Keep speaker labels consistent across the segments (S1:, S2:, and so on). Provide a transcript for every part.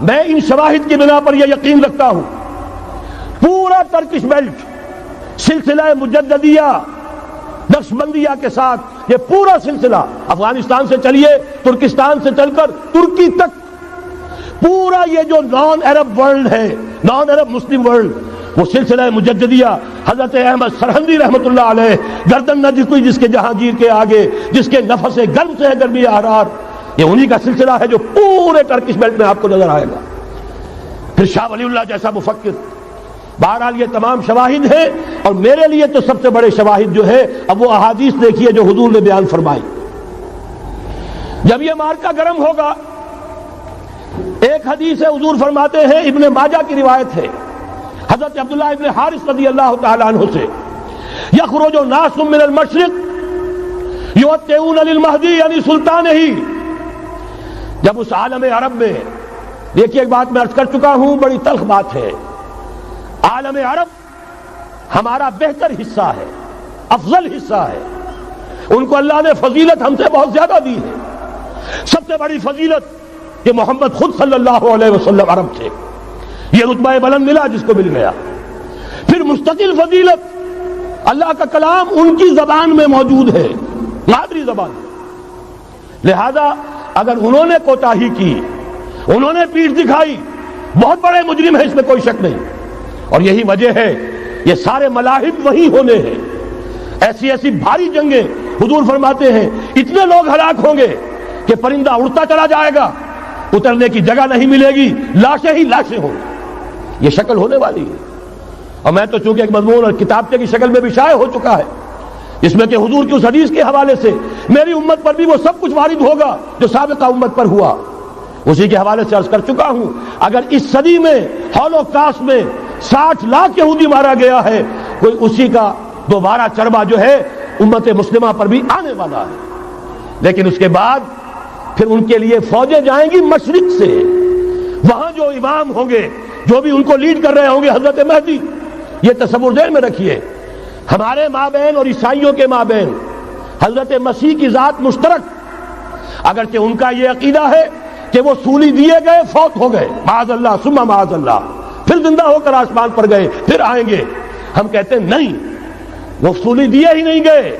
S1: میں ان شواہد کی بنا پر یہ یقین رکھتا ہوں پورا ترکش بیلٹ سلسلہ مجددیہ نقشبندیہ کے ساتھ یہ پورا سلسلہ افغانستان سے چلیے ترکستان سے چل کر ترکی تک پورا یہ جو نان عرب ورلڈ ہے نان عرب مسلم ورلڈ وہ سلسلہ مجددیہ حضرت احمد سرہندی رحمۃ اللہ علیہ گردن نہ جھکی جس کے جہانگیر کے آگے جس کے نفس گرم سے ہے گرمی احرار یہ انہی کا سلسلہ ہے جو پورے ٹرکش بیلٹ میں آپ کو نظر آئے گا. پھر شاہ ولی اللہ جیسا مفکر. بہرحال یہ تمام شواہد ہیں اور میرے لیے تو سب سے بڑے شواہد جو ہے اب وہ احادیث دیکھیے جو حضور نے بیان فرمائی. جب یہ مارکا گرم ہوگا ایک حدیث ہے حضور فرماتے ہیں ابن ماجہ کی روایت ہے حضرت عبداللہ ابن حارث رضی اللہ تعالی عنہ سے یخرج ناس من المشرق یوتئون للمہدی یعنی سلطان ہی. جب اس عالم عرب میں دیکھیے ایک بات میں عرض کر چکا ہوں بڑی تلخ بات ہے عالم عرب ہمارا بہتر حصہ ہے افضل حصہ ہے ان کو اللہ نے فضیلت ہم سے بہت زیادہ دی ہے. سب سے بڑی فضیلت کہ محمد خود صلی اللہ علیہ وسلم عرب تھے یہ رتبہ بلند ملا جس کو مل گیا. پھر مستقل فضیلت اللہ کا کلام ان کی زبان میں موجود ہے مادری زبان. لہذا اگر انہوں نے کوتاہی کی انہوں نے پیٹھ دکھائی بہت بڑے مجرم ہیں اس میں کوئی شک نہیں. اور یہی وجہ ہے یہ سارے ملاحب وہی ہونے ہیں. ایسی ایسی بھاری جنگیں حضور فرماتے ہیں اتنے لوگ ہلاک ہوں گے کہ پرندہ اڑتا چلا جائے گا اترنے کی جگہ نہیں ملے گی لاشیں ہی لاشیں ہوں گی. یہ شکل ہونے والی ہے. اور میں تو چونکہ ایک مضمون اور کتابچے کی شکل میں بھی شائع ہو چکا ہے جس میں کہ حضور کی اس حدیث کے حوالے سے میری امت پر بھی وہ سب کچھ وارد ہوگا جو سابقہ امت پر ہوا اسی کے حوالے سے عرض کر چکا ہوں. اگر اس صدی میں ہولوکاسٹ میں 60 لاکھ یہودی مارا گیا ہے کوئی اسی کا دوبارہ چربا جو ہے امت مسلمہ پر بھی آنے والا ہے. لیکن اس کے بعد پھر ان کے لیے فوجیں جائیں گی مشرق سے. وہاں جو امام ہوں گے جو بھی ان کو لیڈ کر رہے ہوں گے حضرت مہدی. یہ تصور ذہن میں رکھیے ہمارے مابین اور عیسائیوں کے مابین حضرت مسیح کی ذات مشترک اگرچہ ان کا یہ عقیدہ ہے کہ وہ سولی دیے گئے فوت ہو گئے معاذ اللہ ثم معاذ اللہ پھر زندہ ہو کر آسمان پر گئے پھر آئیں گے. ہم کہتے ہیں نہیں وہ سولی دیے ہی نہیں گئے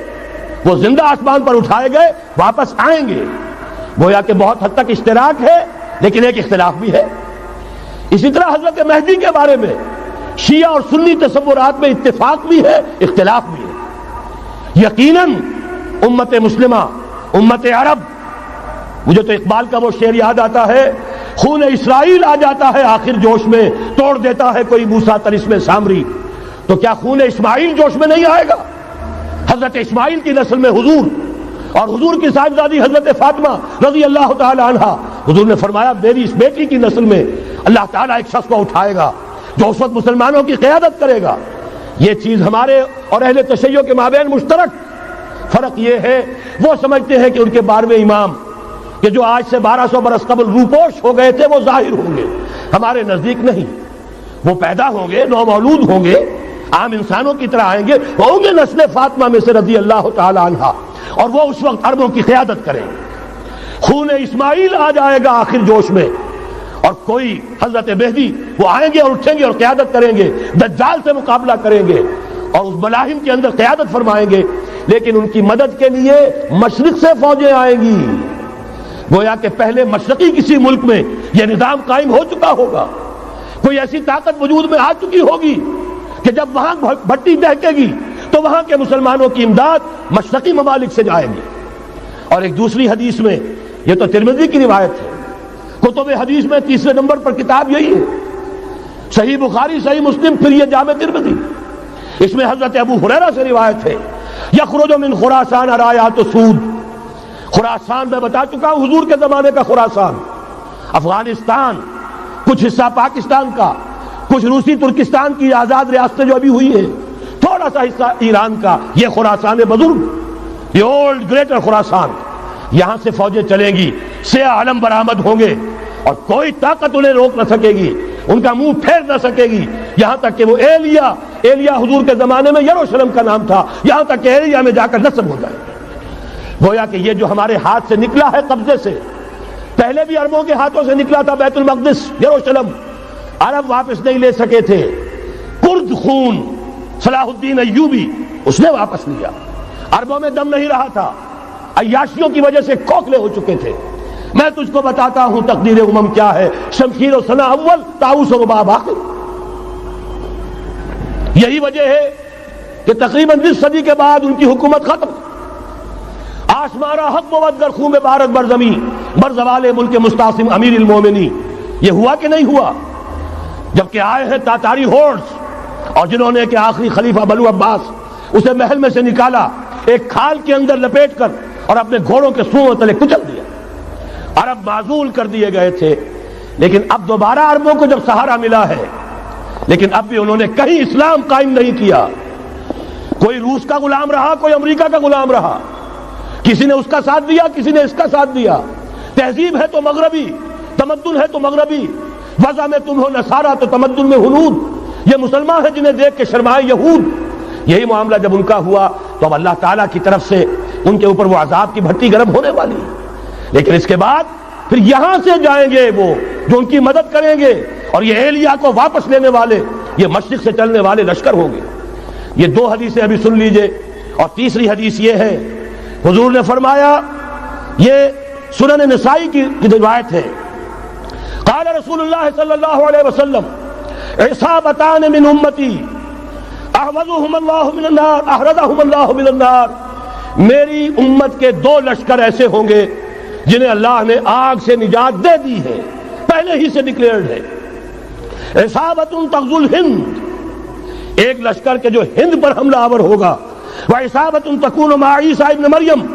S1: وہ زندہ آسمان پر اٹھائے گئے واپس آئیں گے. گویا کہ بہت حد تک اشتراک ہے لیکن ایک اختلاف بھی ہے. اسی طرح حضرت مہدی کے بارے میں شیعہ اور سنی تصورات میں اتفاق بھی ہے اختلاف بھی ہے. یقیناً امت مسلمہ امت عرب مجھے تو اقبال کا وہ شعر یاد آتا ہے خون اسرائیل آ جاتا ہے آخر جوش میں توڑ دیتا ہے کوئی موسیٰ طلسم سامری. تو کیا خون اسماعیل جوش میں نہیں آئے گا؟ حضرت اسماعیل کی نسل میں حضور اور حضور کی صاحبزادی حضرت فاطمہ رضی اللہ تعالی عنہا. حضور نے فرمایا میری اس بیٹی کی نسل میں اللہ تعالیٰ ایک شخص کو اٹھائے گا جو اس وقت مسلمانوں کی قیادت کرے گا. یہ چیز ہمارے اور اہل تشیع کے مابین مشترک. فرق یہ ہے وہ سمجھتے ہیں کہ ان کے 12ویں امام کہ جو آج سے 1200 برس قبل روپوش ہو گئے تھے وہ ظاہر ہوں گے. ہمارے نزدیک نہیں. وہ پیدا ہوں گے نو مولود ہوں گے عام انسانوں کی طرح آئیں گے ہوں گے نسل فاطمہ میں سے رضی اللہ تعالی عنہا اور وہ اس وقت عربوں کی قیادت کریں گے. خون اسماعیل آ جائے گا آخر جوش میں اور کوئی حضرت مہدی وہ آئیں گے اور اٹھیں گے اور قیادت کریں گے دجال سے مقابلہ کریں گے اور اس ملاحم کے اندر قیادت فرمائیں گے. لیکن ان کی مدد کے لیے مشرق سے فوجیں آئیں گی. گویا کہ پہلے مشرقی کسی ملک میں یہ نظام قائم ہو چکا ہوگا کوئی ایسی طاقت وجود میں آ چکی ہوگی کہ جب وہاں بھٹی دہکے گی تو وہاں کے مسلمانوں کی امداد مشرقی ممالک سے جائے گی. اور ایک دوسری حدیث میں یہ تو ترمذی کی روایت ہے کتب حدیث میں 3 نمبر پر کتاب یہی ہے صحیح بخاری صحیح مسلم پھر یہ جامع ترمذی. اس میں حضرت ابو ہریرہ سے روایت ہے یخرج من خراسان رایات سود. خراسان میں بتا چکا ہوں حضور کے زمانے کا خراسان افغانستان کچھ حصہ پاکستان کا کچھ روسی ترکستان کی آزاد ریاستیں جو ابھی ہوئی ہیں تھوڑا سا حصہ ایران کا یہ خراسان بزرگ یہ اولڈ گریٹر خراسان. یہاں سے فوجیں چلیں گی سیاہ علم برآمد ہوں گے اور کوئی طاقت انہیں روک نہ سکے گی ان کا منہ پھیر نہ سکے گی. یہاں تک کہ وہ ایلیا حضور کے زمانے میں یروشلم کا نام تھا یہاں تک کہ ایلیا میں جا کر نصب ہو جائے. گویا کہ یہ جو ہمارے ہاتھ سے نکلا ہے قبضے سے پہلے بھی عربوں کے ہاتھوں سے نکلا تھا بیت المقدس یروشلم، عرب واپس نہیں لے سکے تھے۔ کرد خون صلاح الدین ایوبی اس نے واپس لیا، عربوں میں دم نہیں رہا تھا، عیاشیوں کی وجہ سے کھوکھلے ہو چکے تھے۔ میں تجھ کو بتاتا ہوں تقدیر امم کیا ہے، شمشیر و سنا اول، طاؤس و رباب آخر۔ یہی وجہ ہے کہ تقریباً 20 صدی کے بعد ان کی حکومت ختم۔ آشمارا حق بود گر خون بارت بر زمین بر زوال ملک مستعصم امیر المومنین۔ یہ ہوا کہ نہیں ہوا؟ جبکہ آئے ہیں تاتاری ہورس، اور جنہوں نے کہ آخری خلیفہ بنو عباس اسے محل میں سے نکالا، ایک کھال کے اندر لپیٹ کر اور اپنے گھوڑوں کے سوؤں تلے کچل دیا۔ عرب معزول کر دیے گئے تھے، لیکن اب دوبارہ عربوں کو جب سہارا ملا ہے، لیکن اب بھی انہوں نے کہیں اسلام قائم نہیں کیا۔ کوئی روس کا غلام رہا، کوئی امریکہ کا غلام رہا، کسی نے اس کا ساتھ دیا، کسی نے اس کا ساتھ دیا۔ تہذیب ہے تو مغربی، تمدن ہے تو مغربی، وضع میں تم ہو نصارہ تو تمدن میں ہنود۔ یہ مسلمان ہیں جنہیں دیکھ کے شرمائے یہود۔ یہی معاملہ جب ان کا ہوا تو اب اللہ تعالیٰ کی طرف سے ان کے اوپر وہ عذاب کی بھٹی گرم ہونے والی ہے۔ لیکن اس کے بعد پھر یہاں سے جائیں گے وہ جو ان کی مدد کریں گے، اور یہ ایلیا کو واپس لینے والے، یہ مشرق سے چلنے والے لشکر ہوں گے۔ یہ 2 حدیثیں ابھی سن لیجئے، اور تیسری حدیث یہ ہے، حضور نے فرمایا، یہ سنن نسائی کی روایت ہے، قال رسول اللہ صلی اللہ علیہ وسلم عصابتان من امتی احوذهم اللہ من النار احرزهم اللہ من النار۔ میری امت کے 2 لشکر ایسے ہوں گے جنہیں اللہ نے آگ سے نجات دے دی ہے، پہلے ہی سے ڈکلیئرڈ ہے۔ عصابت تغزو الہند، ایک لشکر کے جو ہند پر حملہ آور ہوگا، وعصابت تکون مع عیسیٰ ابن مریم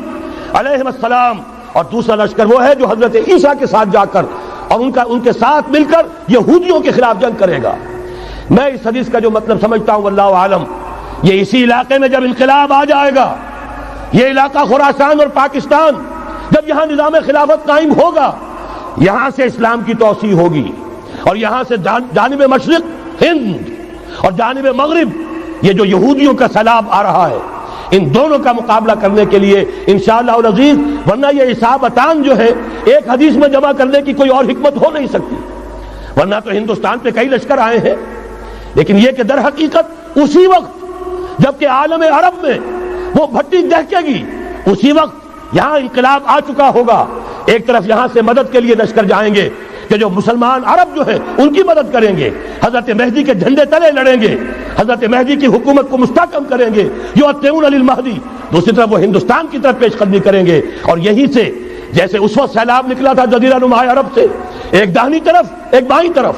S1: علیہ السلام، اور دوسرا لشکر وہ ہے جو حضرت عیسیٰ کے ساتھ جا کر اور ان کے ساتھ مل کر یہودیوں کے خلاف جنگ کرے گا۔ میں اس حدیث کا جو مطلب سمجھتا ہوں واللہ عالم، یہ اسی علاقے میں جب انقلاب آ جائے گا، یہ علاقہ خراسان اور پاکستان، جب یہاں نظام خلافت قائم ہوگا، یہاں سے اسلام کی توسیع ہوگی، اور یہاں سے جانب مشرق ہند اور جانب مغرب یہ جو یہودیوں کا سیلاب آ رہا ہے، ان دونوں کا مقابلہ کرنے کے لیے انشاءاللہ العزیز، ورنہ یہ عصابتان جو ہے ایک حدیث میں جمع کرنے کی کوئی اور حکمت ہو نہیں سکتی، ورنہ تو ہندوستان پہ کئی لشکر آئے ہیں، لیکن یہ کہ در حقیقت اسی وقت جبکہ عالم عرب میں وہ بھٹی دہکے گی، اسی وقت یہاں انقلاب آ چکا ہوگا۔ ایک طرف یہاں سے مدد کے لیے لشکر جائیں گے کہ جو مسلمان عرب جو ہیں ان کی مدد کریں گے، حضرت مہدی کے جھنڈے تلے لڑیں گے، حضرت مہدی کی حکومت کو مستحکم کریں گے، یؤتون للمہدی۔ دوسری طرف وہ ہندوستان کی طرف پیش قدمی کریں گے، اور یہیں سے جیسے اس وقت سیلاب نکلا تھا جزیرہ نما عرب سے، ایک داہنی طرف ایک بائیں طرف،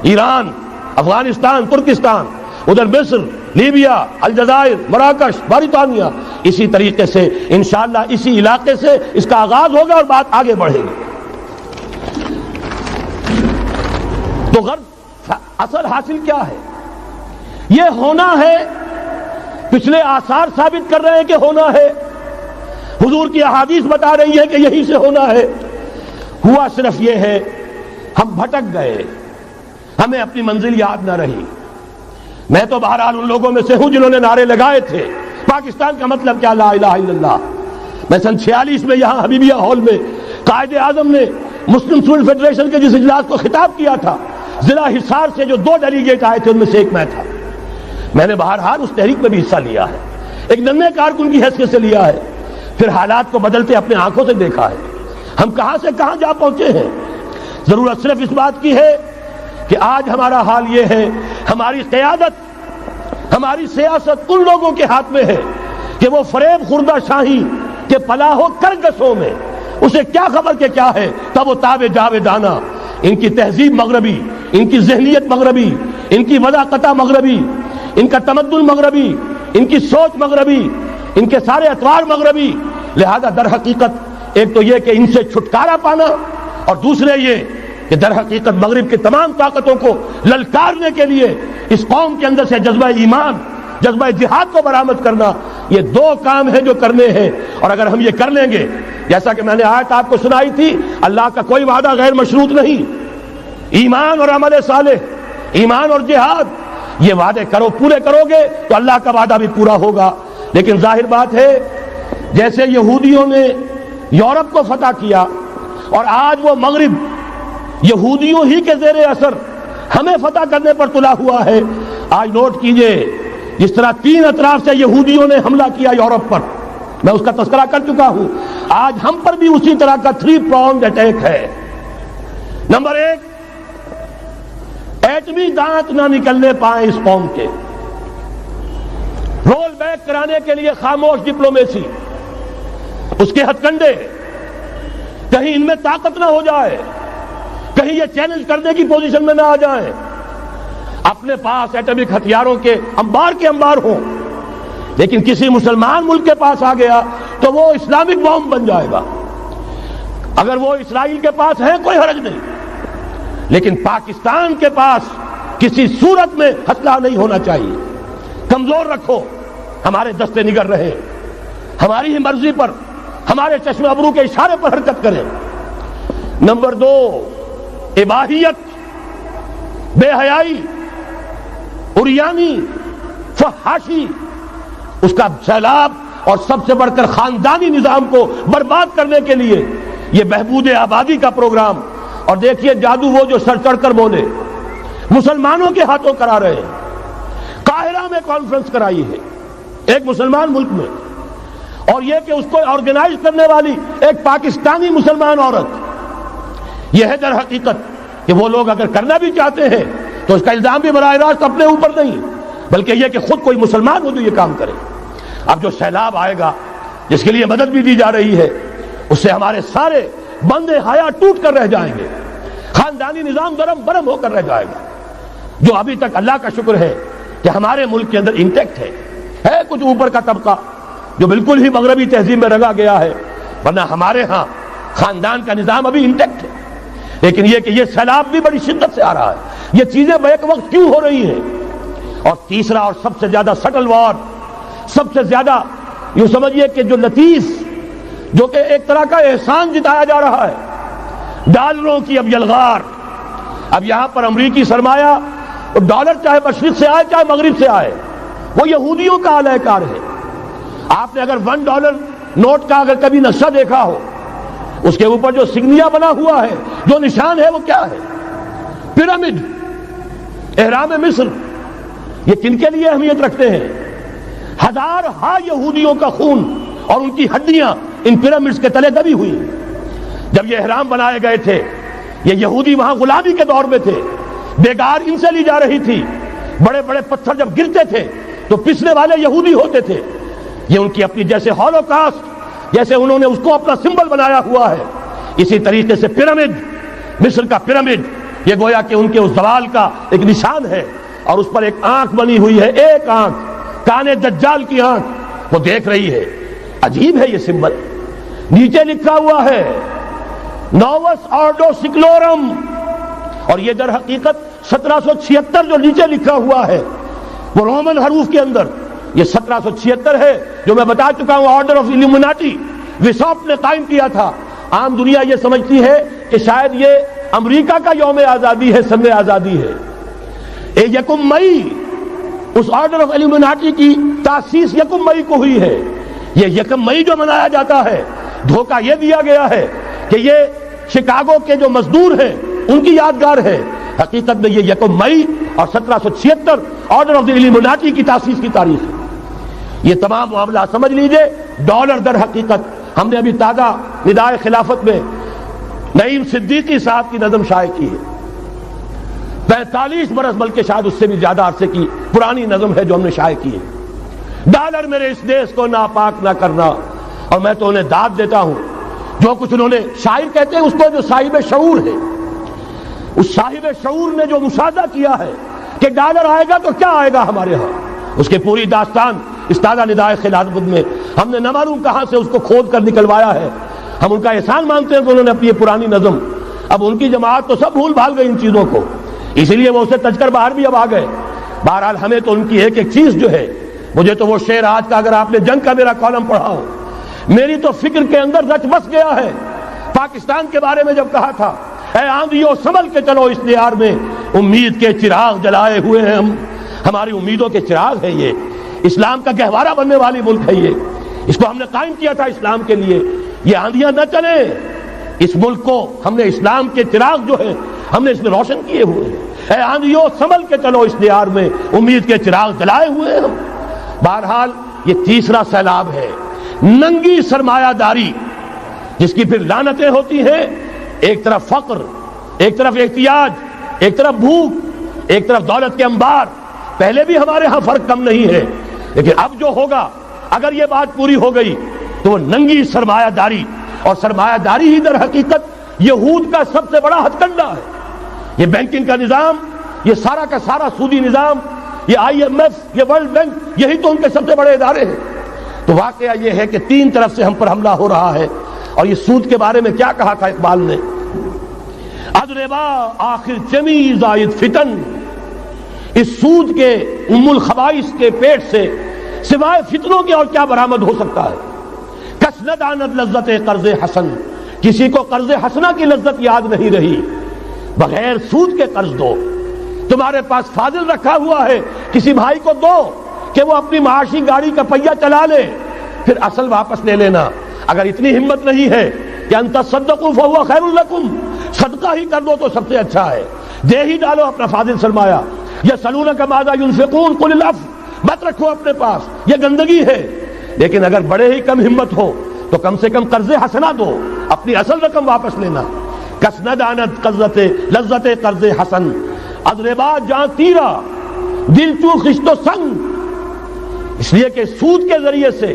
S1: ایران، افغانستان، ترکستان، ادھر مصر، لیبیا، الجزائر، مراکش، باریتانیہ، اسی طریقے سے انشاءاللہ اسی علاقے سے اس کا آغاز ہوگا اور بات آگے بڑھے گی۔ تو غرض اصل حاصل کیا ہے؟ یہ ہونا ہے، پچھلے آثار ثابت کر رہے ہیں کہ ہونا ہے، حضور کی احادیث بتا رہی ہے کہ یہی سے ہونا ہے۔ ہوا صرف یہ ہے ہم بھٹک گئے، ہمیں اپنی منزل یاد نہ رہی۔ میں تو بہرحال ان لوگوں میں سے ہوں جنہوں نے نعرے لگائے تھے پاکستان کا مطلب کیا، لا الہ الا اللہ۔ میں سن 46 میں یہاں حبیبیہ ہال میں قائد اعظم نے مسلم اسٹوڈنٹ فیڈریشن کے جس اجلاس کو خطاب کیا تھا، ضلع حصار سے جو 2 ڈیلیگیٹ آئے تھے ان میں سے ایک میں تھا۔ میں نے بہرحال اس تحریک میں بھی حصہ لیا ہے، ایک ننھے کارکن کی حیثیت سے لیا ہے، پھر حالات کو بدلتے اپنے آنکھوں سے دیکھا ہے، ہم کہاں سے کہاں جا پہنچے ہیں۔ ضرورت صرف اس بات کی ہے کہ آج ہمارا حال یہ ہے، ہماری قیادت، ہماری سیاست ان لوگوں کے ہاتھ میں ہے کہ وہ فریب خوردہ شاہی کے پلاہ و کرگسوں میں اسے کیا خبر کہ کیا ہے، تب وہ تابع جاویدانہ، ان کی تہذیب مغربی، ان کی ذہنیت مغربی، ان کی وضاقتہ مغربی، ان کا تمدن مغربی، ان کی سوچ مغربی، ان کے سارے اطوار مغربی۔ لہذا در حقیقت ایک تو یہ کہ ان سے چھٹکارا پانا، اور دوسرے یہ کہ در حقیقت مغرب کی تمام طاقتوں کو للکارنے کے لیے اس قوم کے اندر سے جذبہ ایمان، جذبہ جہاد کو برآمد کرنا، یہ 2 کام ہیں جو کرنے ہیں۔ اور اگر ہم یہ کر لیں گے، جیسا کہ میں نے آیت آپ کو سنائی تھی، اللہ کا کوئی وعدہ غیر مشروط نہیں، ایمان اور عمل صالح، ایمان اور جہاد، یہ وعدے پورے کرو گے تو اللہ کا وعدہ بھی پورا ہوگا۔ لیکن ظاہر بات ہے جیسے یہودیوں نے یورپ کو فتح کیا، اور آج وہ مغرب یہودیوں ہی کے زیر اثر ہمیں فتح کرنے پر تلا ہوا ہے۔ آج نوٹ کیجئے، جس طرح 3 اطراف سے یہودیوں نے حملہ کیا یورپ پر، میں اس کا تذکرہ کر چکا ہوں، آج ہم پر بھی اسی طرح کا 3 pronged اٹیک ہے۔ نمبر 1، ایٹمی دانت نہ نکلنے پائیں اس قوم کے، رول بیک کرانے کے لیے خاموش ڈپلومیسی، اس کے ہتھ کنڈے، کہیں ان میں طاقت نہ ہو جائے، کہیں یہ چیلنج کرنے کی پوزیشن میں نہ آ جائیں، اپنے پاس ایٹمک ہتھیاروں کے انبار ہوں، لیکن کسی مسلمان ملک کے پاس آ گیا تو وہ اسلامک بام بن جائے گا۔ اگر وہ اسرائیل کے پاس ہے کوئی حرج نہیں، لیکن پاکستان کے پاس کسی صورت میں ہتھیار نہیں ہونا چاہیے۔ کمزور رکھو، ہمارے دستے نگر رہے، ہماری ہی مرضی پر، ہمارے چشم ابرو کے اشارے پر حرکت کریں۔ نمبر 2، اباحیت، بے حیائی، عریانی، فحاشی، اس کا سیلاب، اور سب سے بڑھ کر خاندانی نظام کو برباد کرنے کے لیے یہ بہبود آبادی کا پروگرام۔ اور دیکھیے جادو وہ جو سر چڑھ کر بولے، مسلمانوں کے ہاتھوں کرا رہے ہیں۔ قاہرہ میں کانفرنس کرائی ہے ایک مسلمان ملک میں، اور یہ کہ اس کو آرگنائز کرنے والی ایک پاکستانی مسلمان عورت۔ یہ ہے در حقیقت کہ وہ لوگ اگر کرنا بھی چاہتے ہیں تو اس کا الزام بھی براہ راست اپنے اوپر نہیں، بلکہ یہ کہ خود کوئی مسلمان ہو جو یہ کام کرے۔ اب جو سیلاب آئے گا، جس کے لیے مدد بھی دی جا رہی ہے، اس سے ہمارے سارے بندے حیا ٹوٹ کر رہ جائیں گے، خاندانی نظام درم برم ہو کر رہ جائے گا۔ جو ابھی تک اللہ کا شکر ہے کہ ہمارے ملک کے اندر انٹیکٹ ہے کچھ اوپر کا طبقہ جو بالکل ہی مغربی تہذیب میں رنگا گیا ہے، ورنہ ہمارے ہاں خاندان کا نظام ابھی انٹیکٹ ہے۔ لیکن یہ کہ یہ سیلاب بھی بڑی شدت سے آ رہا ہے، یہ چیزیں بیک وقت کیوں ہو رہی ہیں؟ اور تیسرا اور سب سے زیادہ سٹل وار، سب سے زیادہ یوں سمجھیے کہ جو لطیف، جو کہ ایک طرح کا احسان جتایا جا رہا ہے، ڈالروں کی اب یلغار۔ اب یہاں پر امریکی سرمایہ، ڈالر چاہے مشرق سے آئے چاہے مغرب سے آئے، وہ یہودیوں کا اعلی کار ہے۔ آپ نے اگر $1 نوٹ کا اگر کبھی نقشہ دیکھا ہو، اس کے اوپر جو سگنیا بنا ہوا ہے، جو نشان ہے، وہ کیا ہے؟ پیرامڈ، احرام مصر۔ یہ کن کے لیے اہمیت رکھتے ہیں؟ ہزارہا یہودیوں کا خون اور ان کی ہڈیاں ان پیرامڈز کے تلے دبی ہوئی۔ جب یہ احرام بنائے گئے تھے، یہ یہودی وہاں غلامی کے دور میں تھے، بیگار ان سے لی جا رہی تھی، بڑے بڑے پتھر جب گرتے تھے تو پسنے والے یہودی ہوتے تھے۔ یہ ان کی اپنی جیسے ہولوکاسٹ، جیسے انہوں نے اس کو اپنا سمبل بنایا ہوا ہے، اسی طریقے سے پیرامڈ، مصر کا پیرامڈ، یہ گویا کہ ان کے اس زوال کا ایک نشان ہے۔ اور اس پر ایک آنکھ بنی ہوئی ہے، ایک آنکھ، کانے دجال کی آنکھ، وہ دیکھ رہی ہے۔ عجیب ہے یہ سمبل۔ نیچے لکھا ہوا ہے نووس آرڈو سکلورم، اور یہ در حقیقت 1776 جو نیچے لکھا ہوا ہے وہ رومن حروف کے اندر، یہ 1776 ہے جو میں بتا چکا ہوں، آرڈر آف ایلومیناٹی وساپ نے قائم کیا تھا۔ عام دنیا یہ سمجھتی ہے کہ شاید یہ امریکہ کا یوم آزادی ہے، سن آزادی ہے۔ 1 مئی، اس آرڈر آف ایلومیناٹی کی تاسیس 1 مئی کو ہوئی ہے۔ یہ 1 مئی جو منایا جاتا ہے، دھوکہ یہ دیا گیا ہے کہ یہ شکاگو کے جو مزدور ہیں ان کی یادگار ہے۔ حقیقت میں یہ 1 مئی اور 1776 آرڈر آف دی ایلومیناٹی کی تاسیس کی تاریخ ہے۔ یہ تمام معاملہ سمجھ لیجئے۔ ڈالر در حقیقت ہم نے ابھی تازہ ندائے خلافت میں نعیم صدیقی صاحب کی نظم شائع کی ہے، 45 برس بلکہ شاید اس سے بھی زیادہ عرصے کی پرانی نظم ہے جو ہم نے شائع کی ہے۔ ڈالر میرے اس دیش کو ناپاک نہ کرنا، اور میں تو انہیں داد دیتا ہوں، جو کچھ انہوں نے، شاعر کہتے ہیں اس کو جو صاحب شعور ہے، اس صاحب شعور نے جو مشاہدہ کیا ہے کہ ڈالر آئے گا تو کیا آئے گا ہمارے ہاں، اس کے پوری داستان اس تازہ ندائے خلافت میں ہم نے نہ معلوم کہاں سے اس کو کھود کر نکلوایا ہے۔ ہم ان کا احسان مانتے ہیں کہ انہوں نے اپنی یہ پرانی نظم، اب ان کی جماعت تو سب بھول بھال گئی ان چیزوں کو، اسی لیے وہ اسے تج کر باہر بھی اب آ گئے۔ بہرحال ہمیں تو ان کی ایک ایک چیز جو ہے، مجھے تو وہ شعر آج کا اگر آپ نے جنگ کا میرا کالم پڑھا ہو، میری تو فکر کے اندر رچ بس گیا ہے۔ پاکستان کے بارے میں جب کہا تھا، اے آندھیو سنبھل کے چلو اس دیار میں، امید کے چراغ جلائے ہوئے ہیں ہم، ہماری امیدوں کے چراغ ہے یہ، اسلام کا گہوارہ بننے والی ملک ہے یہ، اس کو ہم نے قائم کیا تھا اسلام کے لیے۔ یہ آندھیاں نہ چلیں، اس ملک کو ہم نے اسلام کے چراغ جو ہے ہم نے اس میں روشن کیے ہوئے ہیں، اے آندھیوں سنبھل کے چلو اس دیار میں، امید کے چراغ جلائے ہوئے ہیں ہم۔ بہرحال یہ تیسرا سیلاب ہے، ننگی سرمایہ داری، جس کی پھر لعنتیں ہوتی ہیں، ایک طرف فقر، ایک طرف احتیاج، ایک طرف بھوک، ایک طرف دولت کے انبار۔ پہلے بھی ہمارے ہاں فرق کم نہیں ہے، لیکن اب جو ہوگا اگر یہ بات پوری ہو گئی تو وہ ننگی سرمایہ داری، اور سرمایہ داری ہی در حقیقت یہود کا سب سے بڑا ہتھ کنڈا ہے۔ یہ بینکنگ کا نظام، یہ سارا کا سارا سودی نظام، یہ آئی ایم ایف، یہ ورلڈ بینک، یہی تو ان کے سب سے بڑے ادارے ہیں۔ تو واقعہ یہ ہے کہ تین طرف سے ہم پر حملہ ہو رہا ہے۔ اور یہ سود کے بارے میں کیا کہا تھا اقبال نے؟ ادربا آخر چمی زائد فتن، اس سود کے ام الخبائث کے پیٹ سے سوائے فتنوں کے اور کیا برآمد ہو سکتا ہے؟ کس نہ داند لذت قرض حسن، کسی کو قرض حسنہ کی لذت یاد نہیں رہی، بغیر سود کے قرض دو۔ تمہارے پاس فاضل رکھا ہوا ہے، کسی بھائی کو دو کہ وہ اپنی معاشی گاڑی کا پہیہ چلا لے، پھر اصل واپس لے لینا۔ اگر اتنی ہمت نہیں ہے کہ ان تصدقوا فهو خیر لکم، صدقہ ہی کر دو تو سب سے اچھا ہے، دے ہی ڈالو اپنا فاضل سرمایہ۔ یسألونک ماذا ينفقون قل العفو، مت رکھو اپنے پاس، یہ گندگی ہے۔ لیکن اگر بڑے ہی کم ہمت ہو تو کم سے کم قرض حسنہ دو، اپنی اصل رقم واپس لینا۔ کس نہ داند قرضت لذت قرض حسن، اضربا جاں تیرا دل چو خشت و سنگ، اس لیے کہ سود کے ذریعے سے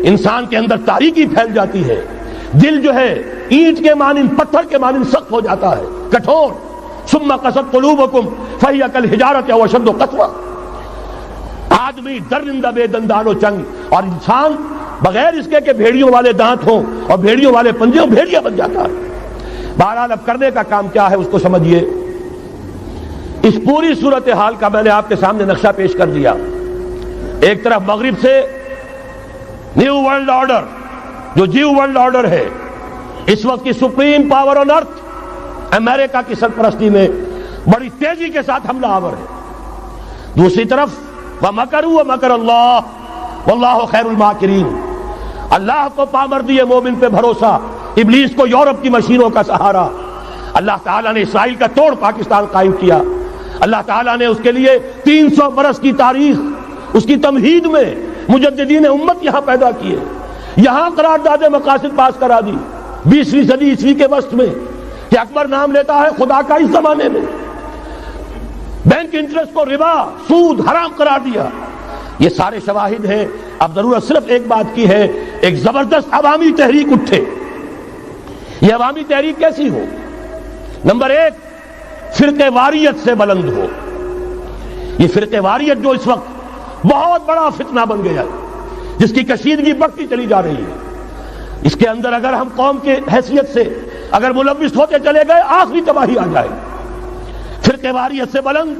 S1: انسان کے اندر تاریکی پھیل جاتی ہے، دل جو ہے اینٹ کے مانند، پتھر کے مانند سخت ہو جاتا ہے، کٹھور۔ ثم قست قلوبکم فہی کالحجارۃ او اشد قسوۃ، آدمی درندہ بے دندان و چنگ، اور انسان بغیر اس کے کہ بھیڑیوں والے دانت ہوں اور بھیڑیوں والے پنجے ہوں، بھیڑیا بن جاتا ہے۔ بہرحال اب کرنے کا کام کیا ہے اس کو سمجھیے۔ اس پوری صورتحال کا میں نے آپ کے سامنے نقشہ پیش کر دیا۔ ایک طرف مغرب سے نیو ورلڈ آرڈر، جو جیو ورلڈ آرڈر ہے، اس وقت کی سپریم پاور آن ارتھ امریکہ کی سرپرستی میں بڑی تیزی کے ساتھ حملہ آور ہے۔ دوسری طرف وَمَكَرُوا وَمَكَرَ اللَّهُ وَاللَّهُ خَيْرُ الْمَاكِرِينَ، اللہ کو پامردی مومن پہ بھروسہ، ابلیس کو یورپ کی مشینوں کا سہارا۔ اللہ تعالیٰ نے اسرائیل کا توڑ پاکستان قائم کیا، اللہ تعالیٰ نے اس کے لیے 300 برس کی تاریخ، اس کی تمہید میں مجددین امت یہاں پیدا کیے، یہاں قرارداد مقاصد پاس کرا دی 20ویں صدی عیسوی کے وسط میں، کہ اکبر نام لیتا ہے خدا کا اس زمانے میں، بینک انٹرسٹ کو ربا، سود حرام قرار دیا۔ یہ سارے شواہد ہیں۔ اب ضرورت صرف ایک بات کی ہے، ایک زبردست عوامی تحریک اٹھے۔ یہ عوامی تحریک کیسی ہو؟ نمبر ایک، فرقہ واریت سے بلند ہو۔ یہ فرقہ واریت جو اس وقت بہت بڑا فتنہ بن گیا، جس کی کشیدگی بڑھتی چلی جا رہی ہے، اس کے اندر اگر ہم قوم کے حیثیت سے اگر ملوث ہوتے چلے گئے، آخری تباہی آ جائے۔ فرقہ واریت سے بلند،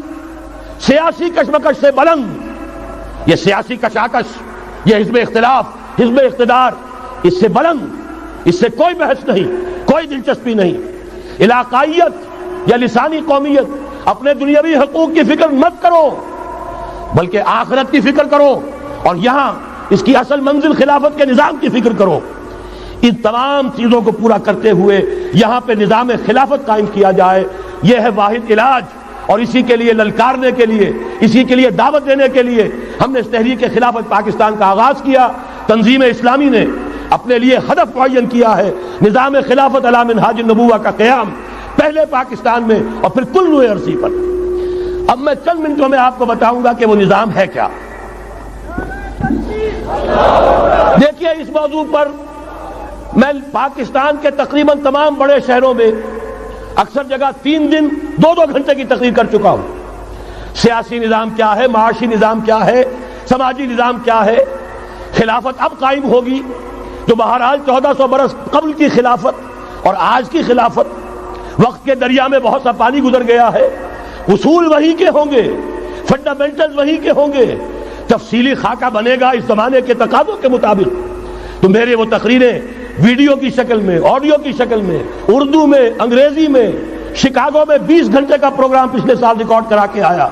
S1: سیاسی کشمکش سے بلند، یہ سیاسی کشاکش، یہ حزب اختلاف، حزب اقتدار، اس سے بلند، اس سے کوئی بحث نہیں، کوئی دلچسپی نہیں۔ علاقائیت یا لسانی قومیت، اپنے دنیاوی حقوق کی فکر مت کرو، بلکہ آخرت کی فکر کرو، اور یہاں اس کی اصل منزل خلافت کے نظام کی فکر کرو۔ ان تمام چیزوں کو پورا کرتے ہوئے یہاں پہ نظام خلافت قائم کیا جائے، یہ ہے واحد علاج۔ اور اسی کے لیے للکارنے کے لیے، اسی کے لیے دعوت دینے کے لیے ہم نے اس تحریک خلافت پاکستان کا آغاز کیا۔ تنظیم اسلامی نے اپنے لیے ہدف معین کیا ہے، نظام خلافت علی منہاج النبوہ کا قیام، پہلے پاکستان میں اور پھر کل نوع عرصی پر۔ اب میں چند منٹوں میں آپ کو بتاؤں گا کہ وہ نظام ہے کیا۔ دیکھیے، اس موضوع پر میں پاکستان کے تقریباً تمام بڑے شہروں میں اکثر جگہ 3 دن 2 گھنٹے کی تقریر کر چکا ہوں۔ سیاسی نظام کیا ہے، معاشی نظام کیا ہے، سماجی نظام کیا ہے، خلافت اب قائم ہوگی، جو بہرحال 1400 برس قبل کی خلافت اور آج کی خلافت، وقت کے دریا میں بہت سا پانی گزر گیا ہے، اصول وہی کے ہوں گے، فنڈامنٹل وہی کے ہوں گے، تفصیلی خاکہ بنے گا اس زمانے کے تقاضوں کے مطابق۔ تو میرے وہ تقریریں ویڈیو کی شکل میں، آڈیو کی شکل میں، اردو میں، انگریزی میں، شکاگو میں 20 گھنٹے کا پروگرام پچھلے سال ریکارڈ کرا کے آیا۔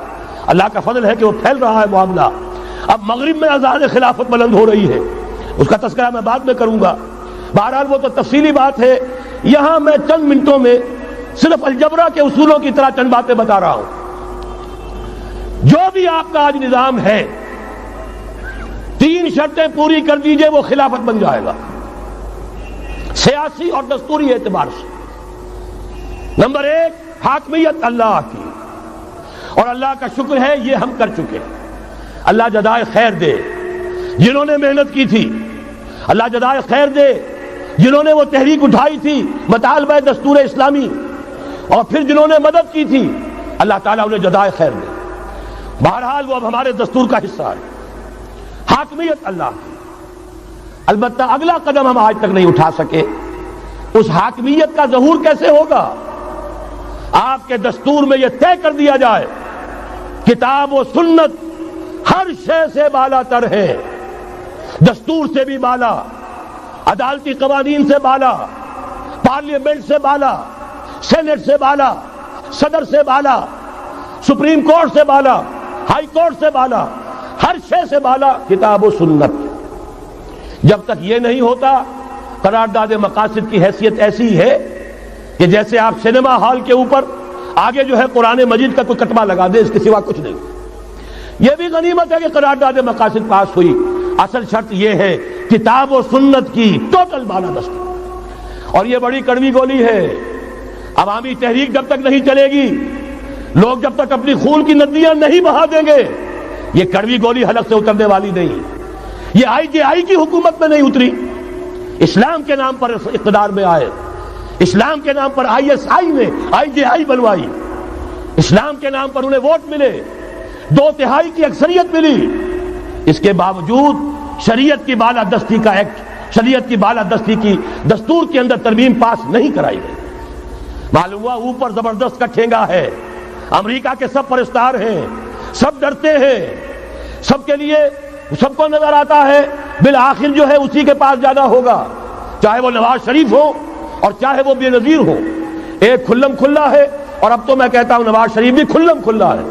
S1: اللہ کا فضل ہے کہ وہ پھیل رہا ہے معاملہ۔ اب مغرب میں اذان خلافت بلند ہو رہی ہے، اس کا تذکرہ میں بعد میں کروں گا۔ بہرحال وہ تو تفصیلی بات ہے یہاں میں چند منٹوں میں صرف الجبرا کے اصولوں کی طرح چند باتیں بتا رہا ہوں. جو بھی آپ کا آج نظام ہے 3 شرطیں پوری کر دیجئے وہ خلافت بن جائے گا سیاسی اور دستوری اعتبار سے. نمبر 1 حاکمیت اللہ کی، اور اللہ کا شکر ہے یہ ہم کر چکے. اللہ جزائے خیر دے جنہوں نے محنت کی تھی، اللہ جزائے خیر دے جنہوں نے وہ تحریک اٹھائی تھی مطالبہ دستور اسلامی، اور پھر جنہوں نے مدد کی تھی، اللہ تعالیٰ انہیں جزائے خیر دے. بہرحال وہ اب ہمارے دستور کا حصہ ہے. حاکمیت اللہ کی. البتہ اگلا قدم ہم آج تک نہیں اٹھا سکے. اس حاکمیت کا ظہور کیسے ہوگا؟ آپ کے دستور میں یہ طے کر دیا جائے کتاب و سنت ہر شے سے بالا تر ہے، دستور سے بھی بالا، عدالتی قوانین سے بالا، پارلیمنٹ سے بالا، سینٹ سے بالا، صدر سے بالا، سپریم کورٹ سے بالا، ہائی کورٹ سے بالا، ہر شے سے بالا کتاب و سنت. جب تک یہ نہیں ہوتا قرارداد مقاصد کی حیثیت ایسی ہے کہ جیسے آپ سینما ہال کے اوپر آگے جو ہے قرآن مجید کا کوئی کتبہ لگا دے، اس کے سوا کچھ نہیں. یہ بھی غنیمت ہے کہ قرارداد مقاصد پاس ہوئی. اصل شرط یہ ہے کتاب و سنت کی ٹوٹل بالادستی. اور یہ بڑی کڑوی گولی ہے. عوامی تحریک جب تک نہیں چلے گی، لوگ جب تک اپنی خون کی ندیاں نہیں بہا دیں گے، یہ کڑوی گولی حلق سے اترنے والی نہیں. یہ IJI کی حکومت میں نہیں اتری، اسلام کے نام پر اقتدار میں آئے، اسلام کے نام پر ISI نے IJI بنوائی، اسلام کے نام پر انہیں ووٹ ملے، 2/3 کی اکثریت ملی. اس کے باوجود شریعت کی بالادستی کا ایکٹ، شریعت کی بالادستی کی دستور کے اندر ترمیم پاس نہیں کرائی گئی. معلوم ہوا اوپر زبردست کا ٹھینگا ہے، امریکہ کے سب پرستار ہیں، سب ڈرتے ہیں، سب کے لیے سب کو نظر آتا ہے بالآخر جو ہے اسی کے پاس جانا ہوگا، چاہے وہ نواز شریف ہو اور چاہے وہ بے نظیر ہو. ایک کھلم کھلا ہے، اور اب تو میں کہتا ہوں نواز شریف بھی کھلم کھلا ہے.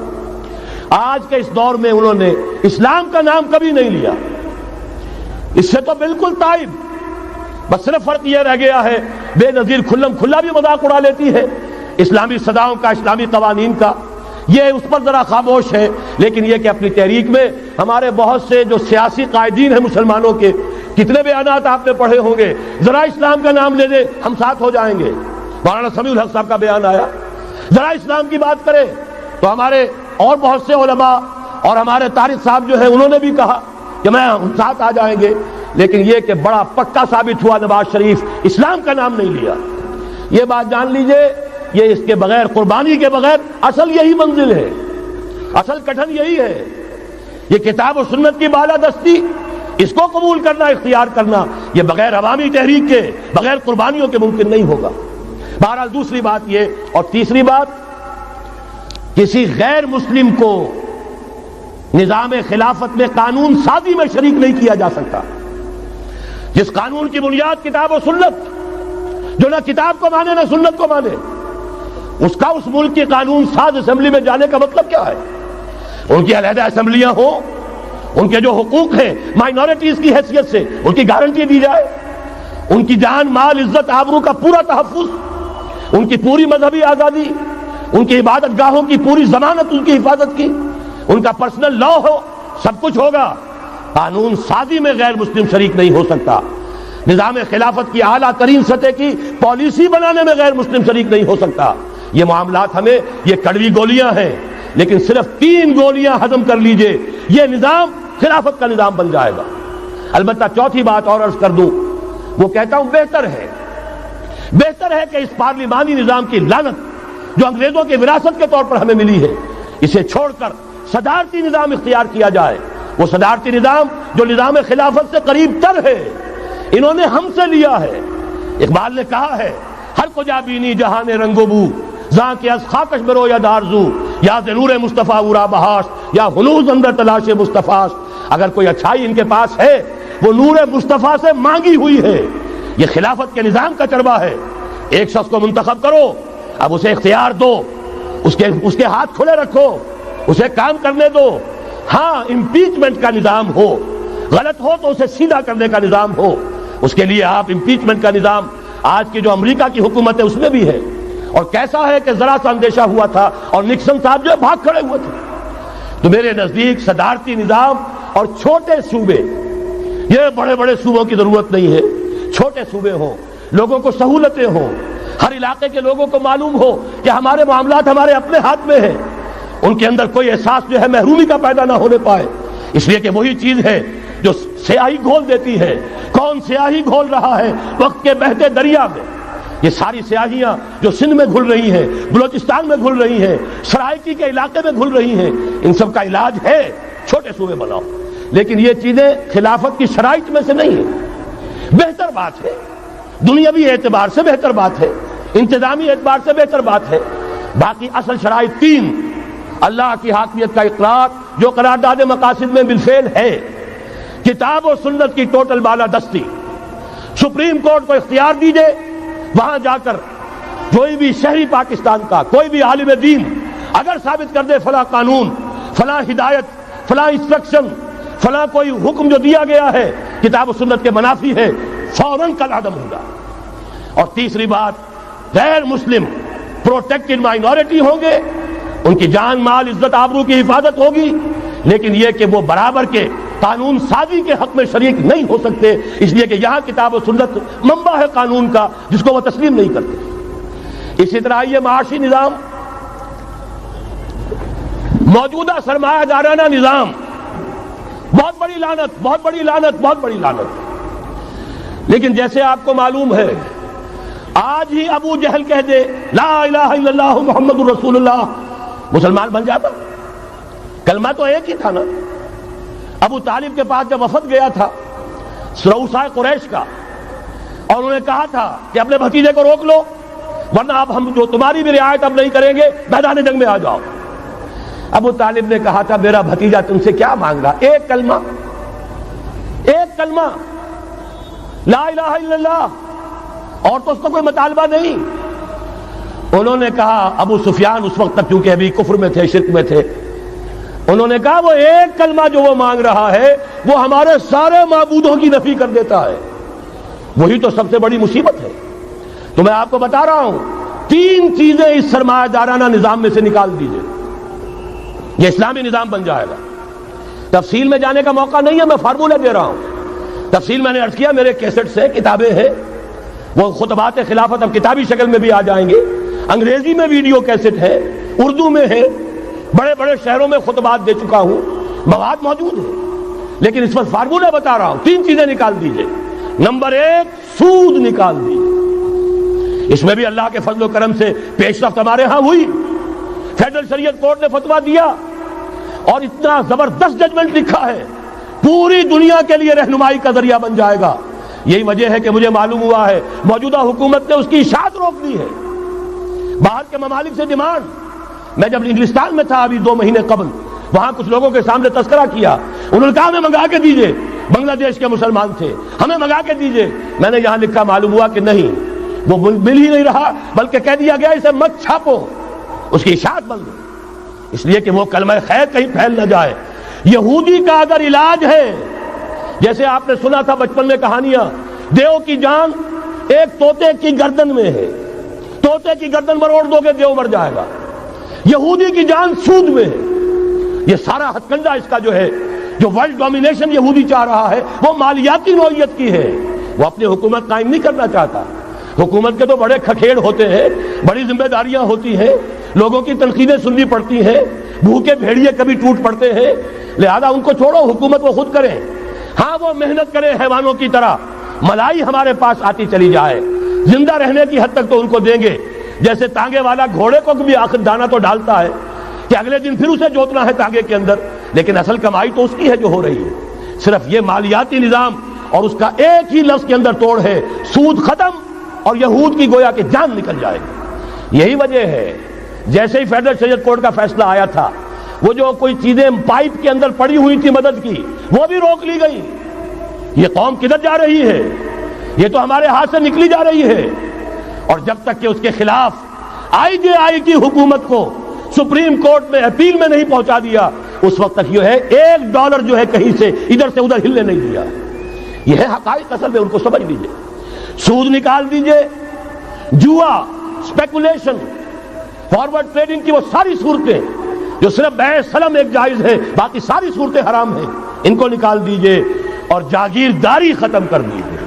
S1: آج کے اس دور میں انہوں نے اسلام کا نام کبھی نہیں لیا، اس سے تو بالکل تائب. بس صرف فرق یہ رہ گیا ہے بے نظیر کھلم کھلا بھی مذاق اڑا لیتی ہے اسلامی صداؤں کا، اسلامی قوانین کا. یہ اس پر ذرا خاموش ہے. لیکن یہ کہ اپنی تحریک میں ہمارے بہت سے جو سیاسی قائدین ہیں مسلمانوں کے، کتنے بیانات آپ نے پڑھے ہوں گے، ذرا اسلام کا نام لے دے ہم ساتھ ہو جائیں گے. مولانا سمیع الحق صاحب کا بیان آیا، ذرا اسلام کی بات کرے تو ہمارے اور بہت سے علماء اور ہمارے طارق صاحب جو ہے انہوں نے بھی کہا کہ میں ہم ساتھ آ جائیں گے. لیکن یہ کہ بڑا پکا ثابت ہوا نواز شریف اسلام کا نام نہیں لیا. یہ بات جان لیجئے، یہ اس کے بغیر، قربانی کے بغیر اصل یہی منزل ہے، اصل کٹھن یہی ہے. یہ کتاب و سنت کی بالادستی، اس کو قبول کرنا، اختیار کرنا، یہ بغیر عوامی تحریک کے، بغیر قربانیوں کے ممکن نہیں ہوگا. بہرحال دوسری بات یہ، اور تیسری بات، کسی غیر مسلم کو نظام خلافت میں قانون سازی میں شریک نہیں کیا جا سکتا. جس قانون کی بنیاد کتاب و سنت، جو نہ کتاب کو مانے نہ سنت کو مانے، اس کا اس ملک کی قانون ساز اسمبلی میں جانے کا مطلب کیا ہے؟ ان کی علیحدہ اسمبلیاں ہوں، ان کے جو حقوق ہیں مائنورٹیز کی حیثیت سے ان کی گارنٹی دی جائے، ان کی جان، مال، عزت، آبرو کا پورا تحفظ، ان کی پوری مذہبی آزادی، ان کی عبادت گاہوں کی پوری ضمانت ان کی حفاظت کی، ان کا پرسنل لا ہو، سب کچھ ہوگا. قانون سازی میں غیر مسلم شریک نہیں ہو سکتا. نظام خلافت کی اعلیٰ ترین سطح کی پالیسی بنانے میں غیر مسلم شریک نہیں ہو سکتا. یہ معاملات ہمیں، یہ کڑوی گولیاں ہیں، لیکن صرف 3 گولیاں ہضم کر لیجئے، یہ نظام خلافت کا نظام بن جائے گا. البتہ چوتھی بات اور عرض کر دوں، وہ کہتا ہوں بہتر ہے کہ اس پارلیمانی نظام کی لعنت جو انگریزوں کی وراثت کے طور پر ہمیں ملی ہے، اسے چھوڑ کر صدارتی نظام اختیار کیا جائے. وہ صدارتی نظام جو نظام خلافت سے قریب تر ہے، انہوں نے ہم سے لیا ہے. اقبال نے کہا ہے، ہر کجا بینی جہان رنگ و بو، زاں کے از خاکش برو یا دارزو، یا ضرور مصطفیٰ اورا بہاش، یا ہنوز اندر تلاش مصطفیٰ. اگر کوئی اچھائی ان کے پاس ہے وہ نور مصطفیٰ سے مانگی ہوئی ہے. یہ خلافت کے نظام کا چربہ ہے. ایک شخص کو منتخب کرو، اب اسے اختیار دو، اس کے ہاتھ کھلے رکھو، اسے کام کرنے دو. ہاں، امپیچمنٹ کا نظام ہو، غلط ہو تو اسے سیدھا کرنے کا نظام ہو. اس کے لیے آپ امپیچمنٹ کا نظام آج کی جو امریکہ کی حکومت ہے اس میں بھی ہے. اور کیسا ہے کہ ذرا سا اندیشہ ہوا تھا اور نکسن صاحب جو بھاگ کھڑے ہوئے تھے. تو میرے نزدیک صدارتی نظام اور چھوٹے صوبے، یہ بڑے بڑے صوبوں کی ضرورت نہیں ہے. چھوٹے صوبے ہوں، لوگوں کو سہولتیں ہوں، ہر علاقے کے لوگوں کو معلوم ہو کہ ہمارے معاملات ہمارے اپنے ہاتھ میں ہیں، ان کے اندر کوئی احساس جو ہے محرومی کا پیدا نہ ہونے پائے. اس لیے کہ وہی چیز ہے جو سیاہی گھول دیتی ہے. کون سیاہی گھول رہا ہے وقت کے بہتے دریا میں؟ یہ ساری سیاہیاں جو سندھ میں گھل رہی ہیں، بلوچستان میں گھل رہی ہیں، سرائکی کے علاقے میں گھل رہی ہیں، ان سب کا علاج ہے چھوٹے صوبے بناؤ. لیکن یہ چیزیں خلافت کی شرائط میں سے نہیں ہیں. بہتر بات ہے، دنیاوی اعتبار سے بہتر بات ہے، انتظامی اعتبار سے بہتر بات ہے. باقی اصل شرائط تین: اللہ کی حاکمیت کا اقرار جو قرارداد مقاصد میں بالفعل ہے، کتاب و سنت کی ٹوٹل بالادستی. سپریم کورٹ کو اختیار دیجئے، وہاں جا کر کوئی بھی شہری پاکستان کا کوئی بھی عالم دین اگر ثابت کر دے فلاں قانون، فلاں ہدایت، فلاں انسٹرکشن، فلاں کوئی حکم جو دیا گیا ہے کتاب و سنت کے منافی ہے، فوراً کل عدم ہوگا. اور تیسری بات، غیر مسلم پروٹیکٹڈ مائنورٹی ہوں گے، ان کی جان مال عزت آبرو کی حفاظت ہوگی، لیکن یہ کہ وہ برابر کے قانون سازی کے حق میں شریک نہیں ہو سکتے، اس لیے کہ یہاں کتاب و سنت منبع ہے قانون کا جس کو وہ تسلیم نہیں کرتے. اسی طرح یہ معاشی نظام، موجودہ سرمایہ دارانہ نظام، بہت بڑی لعنت، بہت بڑی لعنت، بہت بڑی لعنت. لیکن جیسے آپ کو معلوم ہے، آج ہی ابو جہل کہہ دے لا الہ الا اللہ محمد الرسول اللہ، مسلمان بن جاتا. کلمہ تو ایک ہی تھا نا. ابو طالب کے پاس جب وفد گیا تھا رؤسائے قریش کا، اور انہوں نے کہا تھا کہ اپنے بھتیجے کو روک لو ورنہ اب ہم جو تمہاری بھی رعایت اب نہیں کریں گے، میدان جنگ میں آ جاؤ. ابو طالب نے کہا تھا میرا بھتیجا تم سے کیا مانگ رہا؟ ایک کلمہ، ایک کلمہ لا الہ الا اللہ، اور تو اس کا کوئی مطالبہ نہیں. انہوں نے کہا، ابو سفیان اس وقت تک کیونکہ ابھی کفر میں تھے، شرک میں تھے، انہوں نے کہا وہ ایک کلمہ جو وہ مانگ رہا ہے وہ ہمارے سارے معبودوں کی نفی کر دیتا ہے. وہی تو سب سے بڑی مصیبت ہے. تو میں آپ کو بتا رہا ہوں، تین چیزیں اس سرمایہ دارانہ نظام میں سے نکال دیجئے، یہ اسلامی نظام بن جائے گا. تفصیل میں جانے کا موقع نہیں ہے، میں فارمولہ دے رہا ہوں. تفصیل میں نے عرض کیا، میرے کیسٹ سے کتابیں ہیں، وہ خطبات خلافت اب کتابی شکل میں بھی آ جائیں گے. انگریزی میں ویڈیو کیسٹ ہے، اردو میں ہے، بڑے بڑے شہروں میں خطبات دے چکا ہوں، مواد موجود ہے. لیکن اس وقت فارمولہ بتا رہا ہوں، تین چیزیں نکال دیجئے. نمبر ایک، سود نکال دیجئے. اس میں بھی اللہ کے فضل و کرم سے پیش رفت ہمارے ہاں ہوئی. فیڈرل شریعت کورٹ نے فتویٰ دیا اور اتنا زبردست ججمنٹ لکھا ہے، پوری دنیا کے لیے رہنمائی کا ذریعہ بن جائے گا. یہی وجہ ہے کہ مجھے معلوم ہوا ہے موجودہ حکومت نے اس کی اشاعت روک دی ہے. باہر کے ممالک سے ڈیمانڈ. میں جب انگلستان میں تھا ابھی 2 مہینے قبل، وہاں کچھ لوگوں کے سامنے تذکرہ کیا، انہوں نے کہا ہمیں منگا کے دیجئے. بنگلہ دیش کے مسلمان تھے، ہمیں منگا کے دیجئے. میں نے یہاں لکھا، معلوم ہوا کہ نہیں، وہ مل ہی نہیں رہا، بلکہ کہہ دیا گیا اسے مت چھاپو، اس کی اشاعت بند. اس لیے کہ وہ کلمہ خیر کہیں پھیل نہ جائے. یہودی کا اگر علاج ہے، جیسے آپ نے سنا تھا بچپن میں کہانیاں، دیو کی جان ایک طوطے کی گردن میں ہے، طوطے کی گردن مروڑ دو گے دیو مر جائے گا. یہودی کی جان سود میں ہے. یہ سارا ہتھ کنڈا اس کا جو ہے، جو ورلڈ ڈومینیشن یہودی چاہ رہا ہے، وہ مالیاتی نوعیت کی ہے. وہ اپنی حکومت قائم نہیں کرنا چاہتا. حکومت کے تو بڑے کھکھیڑ ہوتے ہیں، بڑی ذمہ داریاں ہوتی ہیں، لوگوں کی تنقیدیں سننی پڑتی ہیں، بھوکے بھیڑیے کبھی ٹوٹ پڑتے ہیں. لہذا ان کو چھوڑو، حکومت وہ خود کریں. ہاں وہ محنت کرے حیوانوں کی طرح، ملائی ہمارے پاس آتی چلی جائے، زندہ رہنے کی حد تک تو ان کو دیں گے. جیسے تانگے والا گھوڑے کو بھی آخر دانہ تو ڈالتا ہے کہ اگلے دن پھر اسے جوتنا ہے تانگے کے اندر، لیکن اصل کمائی تو اس کی ہے جو ہو رہی ہے. صرف یہ مالیاتی نظام اور اس کا ایک ہی لفظ کے اندر توڑ ہے، سود ختم اور یہود کی گویا کہ جان نکل جائے گی. یہی وجہ ہے جیسے ہی فیڈرل شریعت کورٹ کا فیصلہ آیا تھا، وہ جو کوئی چیزیں پائپ کے اندر پڑی ہوئی تھی مدد کی، وہ بھی روک لی گئی. یہ قوم کدھر جا رہی ہے؟ یہ تو ہمارے ہاتھ سے نکلی جا رہی ہے. اور جب تک کہ اس کے خلاف IJI کی حکومت کو سپریم کورٹ میں اپیل میں نہیں پہنچا دیا، اس وقت تک یہ ہے $1 جو ہے کہیں سے ادھر سے ادھر ہلنے نہیں دیا. یہ ہے حقائق، اصل میں ان کو سمجھ لیجیے. سود نکال دیجئے، جوا، اسپیکولیشن، فارورڈ ٹریڈنگ کی وہ ساری صورتیں جو صرف بیع سلم ایک جائز ہے، باقی ساری صورتیں حرام ہیں، ان کو نکال دیجئے اور جاگیرداری ختم کر دیجئے۔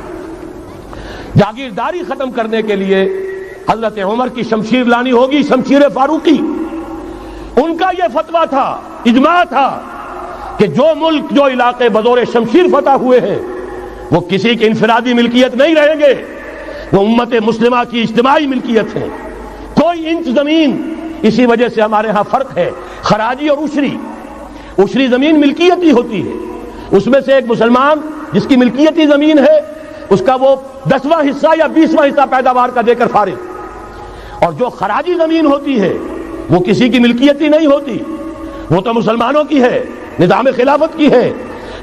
S1: جاگیرداری ختم کرنے کے لیے حضرت عمر کی شمشیر لانی ہوگی، شمشیر فاروقی۔ ان کا یہ فتویٰ تھا، اجماع تھا کہ جو ملک، جو علاقے بزور شمشیر فتح ہوئے ہیں وہ کسی کی انفرادی ملکیت نہیں رہیں گے، وہ امت مسلمہ کی اجتماعی ملکیت ہے۔ کوئی انچ زمین، اسی وجہ سے ہمارے ہاں فرق ہے خراجی اور عشری۔ عشری زمین ملکیتی ہوتی ہے، اس میں سے ایک مسلمان جس کی ملکیتی زمین ہے اس کا وہ 10واں حصہ یا 20واں حصہ پیداوار کا دے کر فارغ، اور جو خراجی زمین ہوتی ہے وہ کسی کی ملکیتی نہیں ہوتی، وہ تو مسلمانوں کی ہے، نظام خلافت کی ہے۔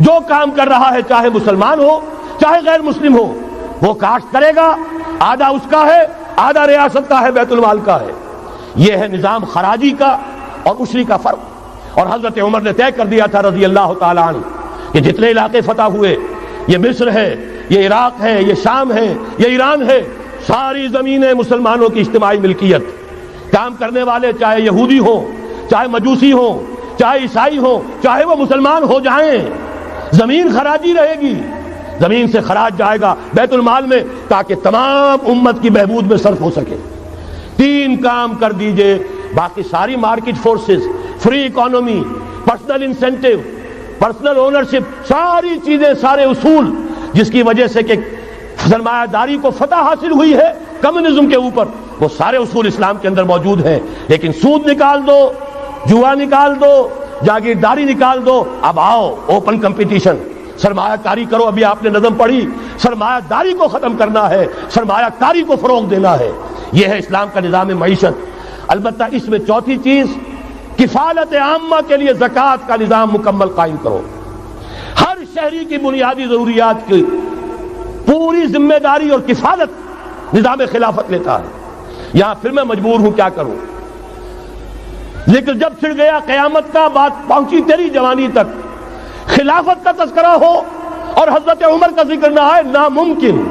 S1: جو کام کر رہا ہے چاہے مسلمان ہو چاہے غیر مسلم ہو، وہ کاشت کرے گا، آدھا اس کا ہے، آدھا ریاست کا ہے، بیت المال کا ہے۔ یہ ہے نظام خراجی کا اور عشری کا فرق۔ اور حضرت عمر نے طے کر دیا تھا رضی اللہ تعالیٰ عنہ کہ جتنے علاقے فتح ہوئے، یہ مصر ہے، یہ عراق ہے، یہ شام ہے، یہ ایران ہے، ساری زمینیں مسلمانوں کی اجتماعی ملکیت۔ کام کرنے والے چاہے یہودی ہوں، چاہے مجوسی ہوں، چاہے عیسائی ہوں، چاہے وہ مسلمان ہو جائیں، زمین خراجی رہے گی، زمین سے خراج جائے گا بیت المال میں تاکہ تمام امت کی بہبود میں صرف ہو سکے۔ 3 کام کر دیجئے، باقی ساری market forces, free economy, personal incentive, personal ownership, ساری چیزیں، سارے اصول جس کی وجہ سے کہ سرمایہ داری کو فتح حاصل ہوئی ہے کمیونزم کے اوپر، وہ سارے اصول اسلام کے اندر موجود ہیں۔ لیکن سود نکال دو، جوا نکال دو، جاگیرداری نکال دو، اب آؤ اوپن کمپٹیشن، سرمایہ کاری کرو۔ ابھی آپ نے نظم پڑھی، سرمایہ داری کو ختم کرنا ہے، سرمایہ کاری کو فروغ دینا ہے، یہ ہے اسلام کا نظام معیشت۔ البتہ اس میں چوتھی چیز، کفالت عامہ کے لیے زکوٰۃ کا نظام مکمل قائم کرو۔ ہر شہری کی بنیادی ضروریات کی پوری ذمہ داری اور کفالت نظام خلافت لیتا ہے۔ یہاں پھر میں مجبور ہوں کیا کروں، لیکن جب چھڑ گیا قیامت کا، بات پہنچی تیری جوانی تک، خلافت کا تذکرہ ہو اور حضرت عمر کا ذکر نہ آئے، ناممکن۔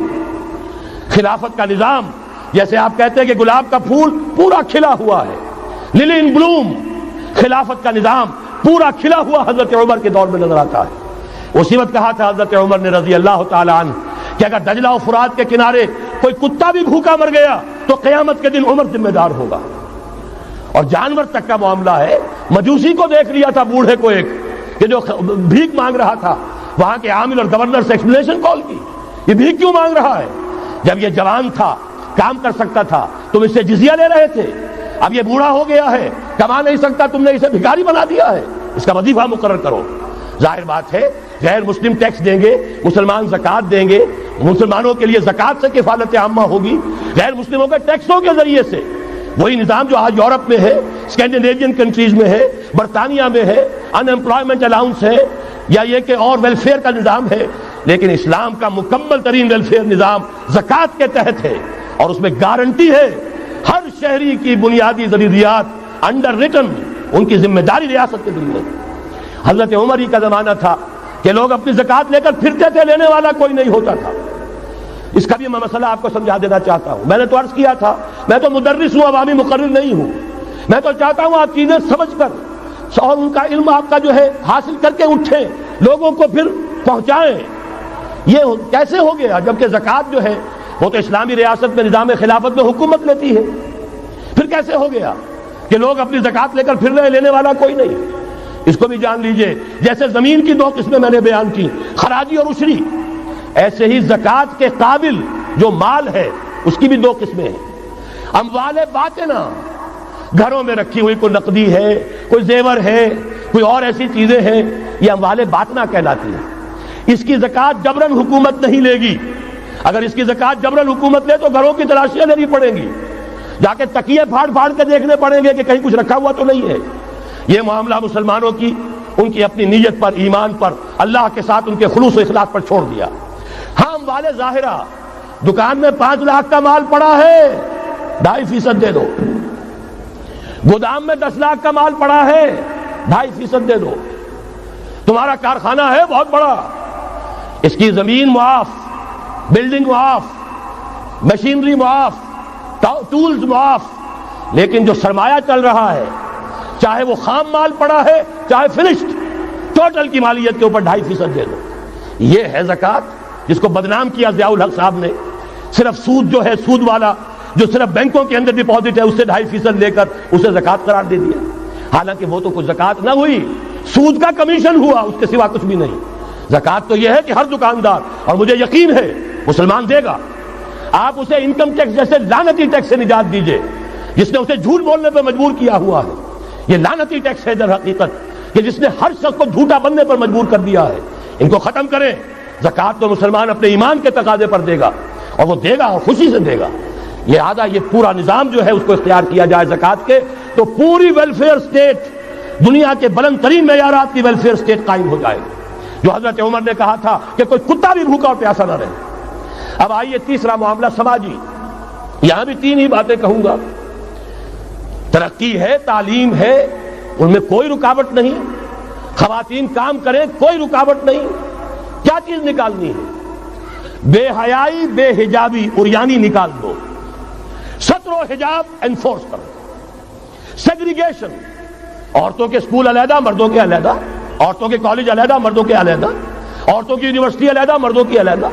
S1: خلافت کا نظام، جیسے آپ کہتے ہیں کہ گلاب کا پھول پورا کھلا ہوا ہے، للی ان بلوم، خلافت کا نظام پورا کھلا ہوا حضرت عمر کے دور میں نظر آتا ہے۔ اسی وقت کہا تھا حضرت عمر نے رضی اللہ تعالی عنہ کہ اگر دجلہ و فرات کے کنارے کوئی کتا بھی بھوکا مر گیا تو قیامت کے دن عمر ذمہ دار ہوگا۔ اور جانور تک کا معاملہ ہے، مجوسی کو دیکھ لیا تھا، بوڑھے کو ایک کہ جو بھیک مانگ رہا تھا، وہاں کے عامل اور گورنر سے ایکسپلینیشن کال کی، یہ بھیک کیوں مانگ رہا ہے؟ جب یہ جوان تھا، کام کر سکتا تھا، تم اس سے جزیہ لے رہے تھے، اب یہ بوڑھا ہو گیا ہے، کما نہیں سکتا، تم نے اسے بھکاری بنا دیا ہے، اس کا وظیفہ مقرر کرو۔ ظاہر بات ہے غیر مسلم ٹیکس دیں گے، مسلمان زکوٰۃ دیں گے، مسلمانوں کے لیے زکوٰۃ سے کفالت عامہ ہوگی، غیر مسلموں کے ٹیکسوں کے ذریعے سے۔ وہی نظام جو آج یورپ میں ہے، اسکینڈینیوین کنٹریز میں ہے، برطانیہ میں ہے، ان امپلائمنٹ الاؤنس ہے، یا یہ کہ اور ویلفیئر کا نظام ہے، لیکن اسلام کا مکمل ترین ویلفیئر نظام زکوٰۃ کے تحت ہے، اور اس میں گارنٹی ہے ہر شہری کی بنیادی ضروریات انڈر ریٹن، ان کی ذمہ داری ریاست کے ذمہ۔ حضرت عمر ہی کا زمانہ تھا کہ لوگ اپنی زکوٰۃ لے کر پھرتے تھے، لینے والا کوئی نہیں ہوتا تھا۔ اس کا بھی میں مسئلہ آپ کو سمجھا دینا چاہتا ہوں۔ میں نے تو عرض کیا تھا، میں تو مدرس ہوں، عوامی مقرر نہیں ہوں، میں تو چاہتا ہوں آپ چیزیں سمجھ کر اور ان کا علم آپ کا جو ہے حاصل کر کے اٹھیں، لوگوں کو پھر پہنچائیں۔ یہ کیسے ہو گیا جبکہ زکوٰۃ جو ہے وہ تو اسلامی ریاست میں نظام خلافت میں حکومت لیتی ہے، پھر کیسے ہو گیا کہ لوگ اپنی زکوٰۃ لے کر پھر رہے، لینے والا کوئی نہیں؟ اس کو بھی جان لیجئے، جیسے زمین کی 2 قسمیں میں نے بیان کی، خراجی اور عشری، ایسے ہی زکوٰۃ کے قابل جو مال ہے اس کی بھی 2 قسمیں ہیں۔ اموال باطنہ، گھروں میں رکھی ہوئی کوئی نقدی ہے، کوئی زیور ہے، کوئی اور ایسی چیزیں ہیں، یہ اموال باطنہ کہلاتی ہیں۔ اس کی زکوٰۃ جبراً حکومت نہیں لے گی۔ اگر اس کی زکوٰۃ جبراً حکومت لے تو گھروں کی تلاشیاں لینی پڑیں گی، جا کے تکیے پھاڑ پھاڑ کے دیکھنے پڑیں گے کہ کہیں کچھ رکھا ہوا تو نہیں ہے۔ یہ معاملہ مسلمانوں کی ان کی اپنی نیت پر، ایمان پر، اللہ کے ساتھ ان کے خلوص و اخلاص پر چھوڑ دیا۔ ہاں اموال ظاہرہ، دکان میں 5 لاکھ کا مال پڑا ہے، 2.5% دے دو، گودام میں 10 لاکھ کا مال پڑا ہے، 2.5% دے دو، تمہارا کارخانہ ہے بہت بڑا، اس کی زمین معاف، بلڈنگ معاف، مشینری معاف، ٹولز معاف، لیکن جو سرمایہ چل رہا ہے چاہے وہ خام مال پڑا ہے چاہے فنشڈ، ٹوٹل کی مالیت کے اوپر 2.5% دے دو. یہ ہے زکوٰۃ جس کو بدنام کیا ضیاء الحق صاحب نے. صرف سود جو ہے، سود والا جو صرف بینکوں کے اندر ڈپازٹ ہے اس سے 2.5% لے کر اسے زکوٰۃ قرار دے دیا، حالانکہ وہ تو کچھ زکوٰۃ نہ ہوئی، سود کا کمیشن ہوا، اس کے سوا کچھ بھی نہیں. زکوٰۃ تو یہ ہے کہ ہر دکاندار، اور مجھے یقین ہے مسلمان دے گا، آپ اسے انکم ٹیکس جیسے لعنتی ٹیکس سے نجات دیجئے جس نے اسے جھوٹ بولنے پر مجبور کیا ہوا ہے. یہ لعنتی ٹیکس ہے در حقیقت کہ جس نے ہر شخص کو جھوٹا بننے پر مجبور کر دیا ہے. ان کو ختم کریں. زکوٰۃ تو مسلمان اپنے ایمان کے تقاضے پر دے گا، اور وہ دے گا اور خوشی سے دے گا. لہذا یہ پورا نظام جو ہے اس کو اختیار کیا جائے زکوٰۃ کے، تو پوری ویلفیئر اسٹیٹ، دنیا کے بلند ترین معیارات کی ویلفیئر اسٹیٹ قائم ہو جائے گی. جو حضرت عمر نے کہا تھا کہ کوئی کتا بھی بھوکا اور پیاسا نہ رہے. اب آئیے تیسرا معاملہ سماجی. یہاں بھی 3 ہی باتیں کہوں گا. ترقی ہے، تعلیم ہے، ان میں کوئی رکاوٹ نہیں. خواتین کام کریں، کوئی رکاوٹ نہیں. کیا چیز نکالنی ہے؟ بے حیائی، بے حجابی، عریانی نکال دو. ستر و حجاب انفورس کرو. سیگریگیشن، عورتوں کے اسکول علیحدہ، مردوں کے علیحدہ، عورتوں کے کالج علیحدہ، مردوں کے علیحدہ، عورتوں کی یونیورسٹی علیحدہ، مردوں کی علیحدہ،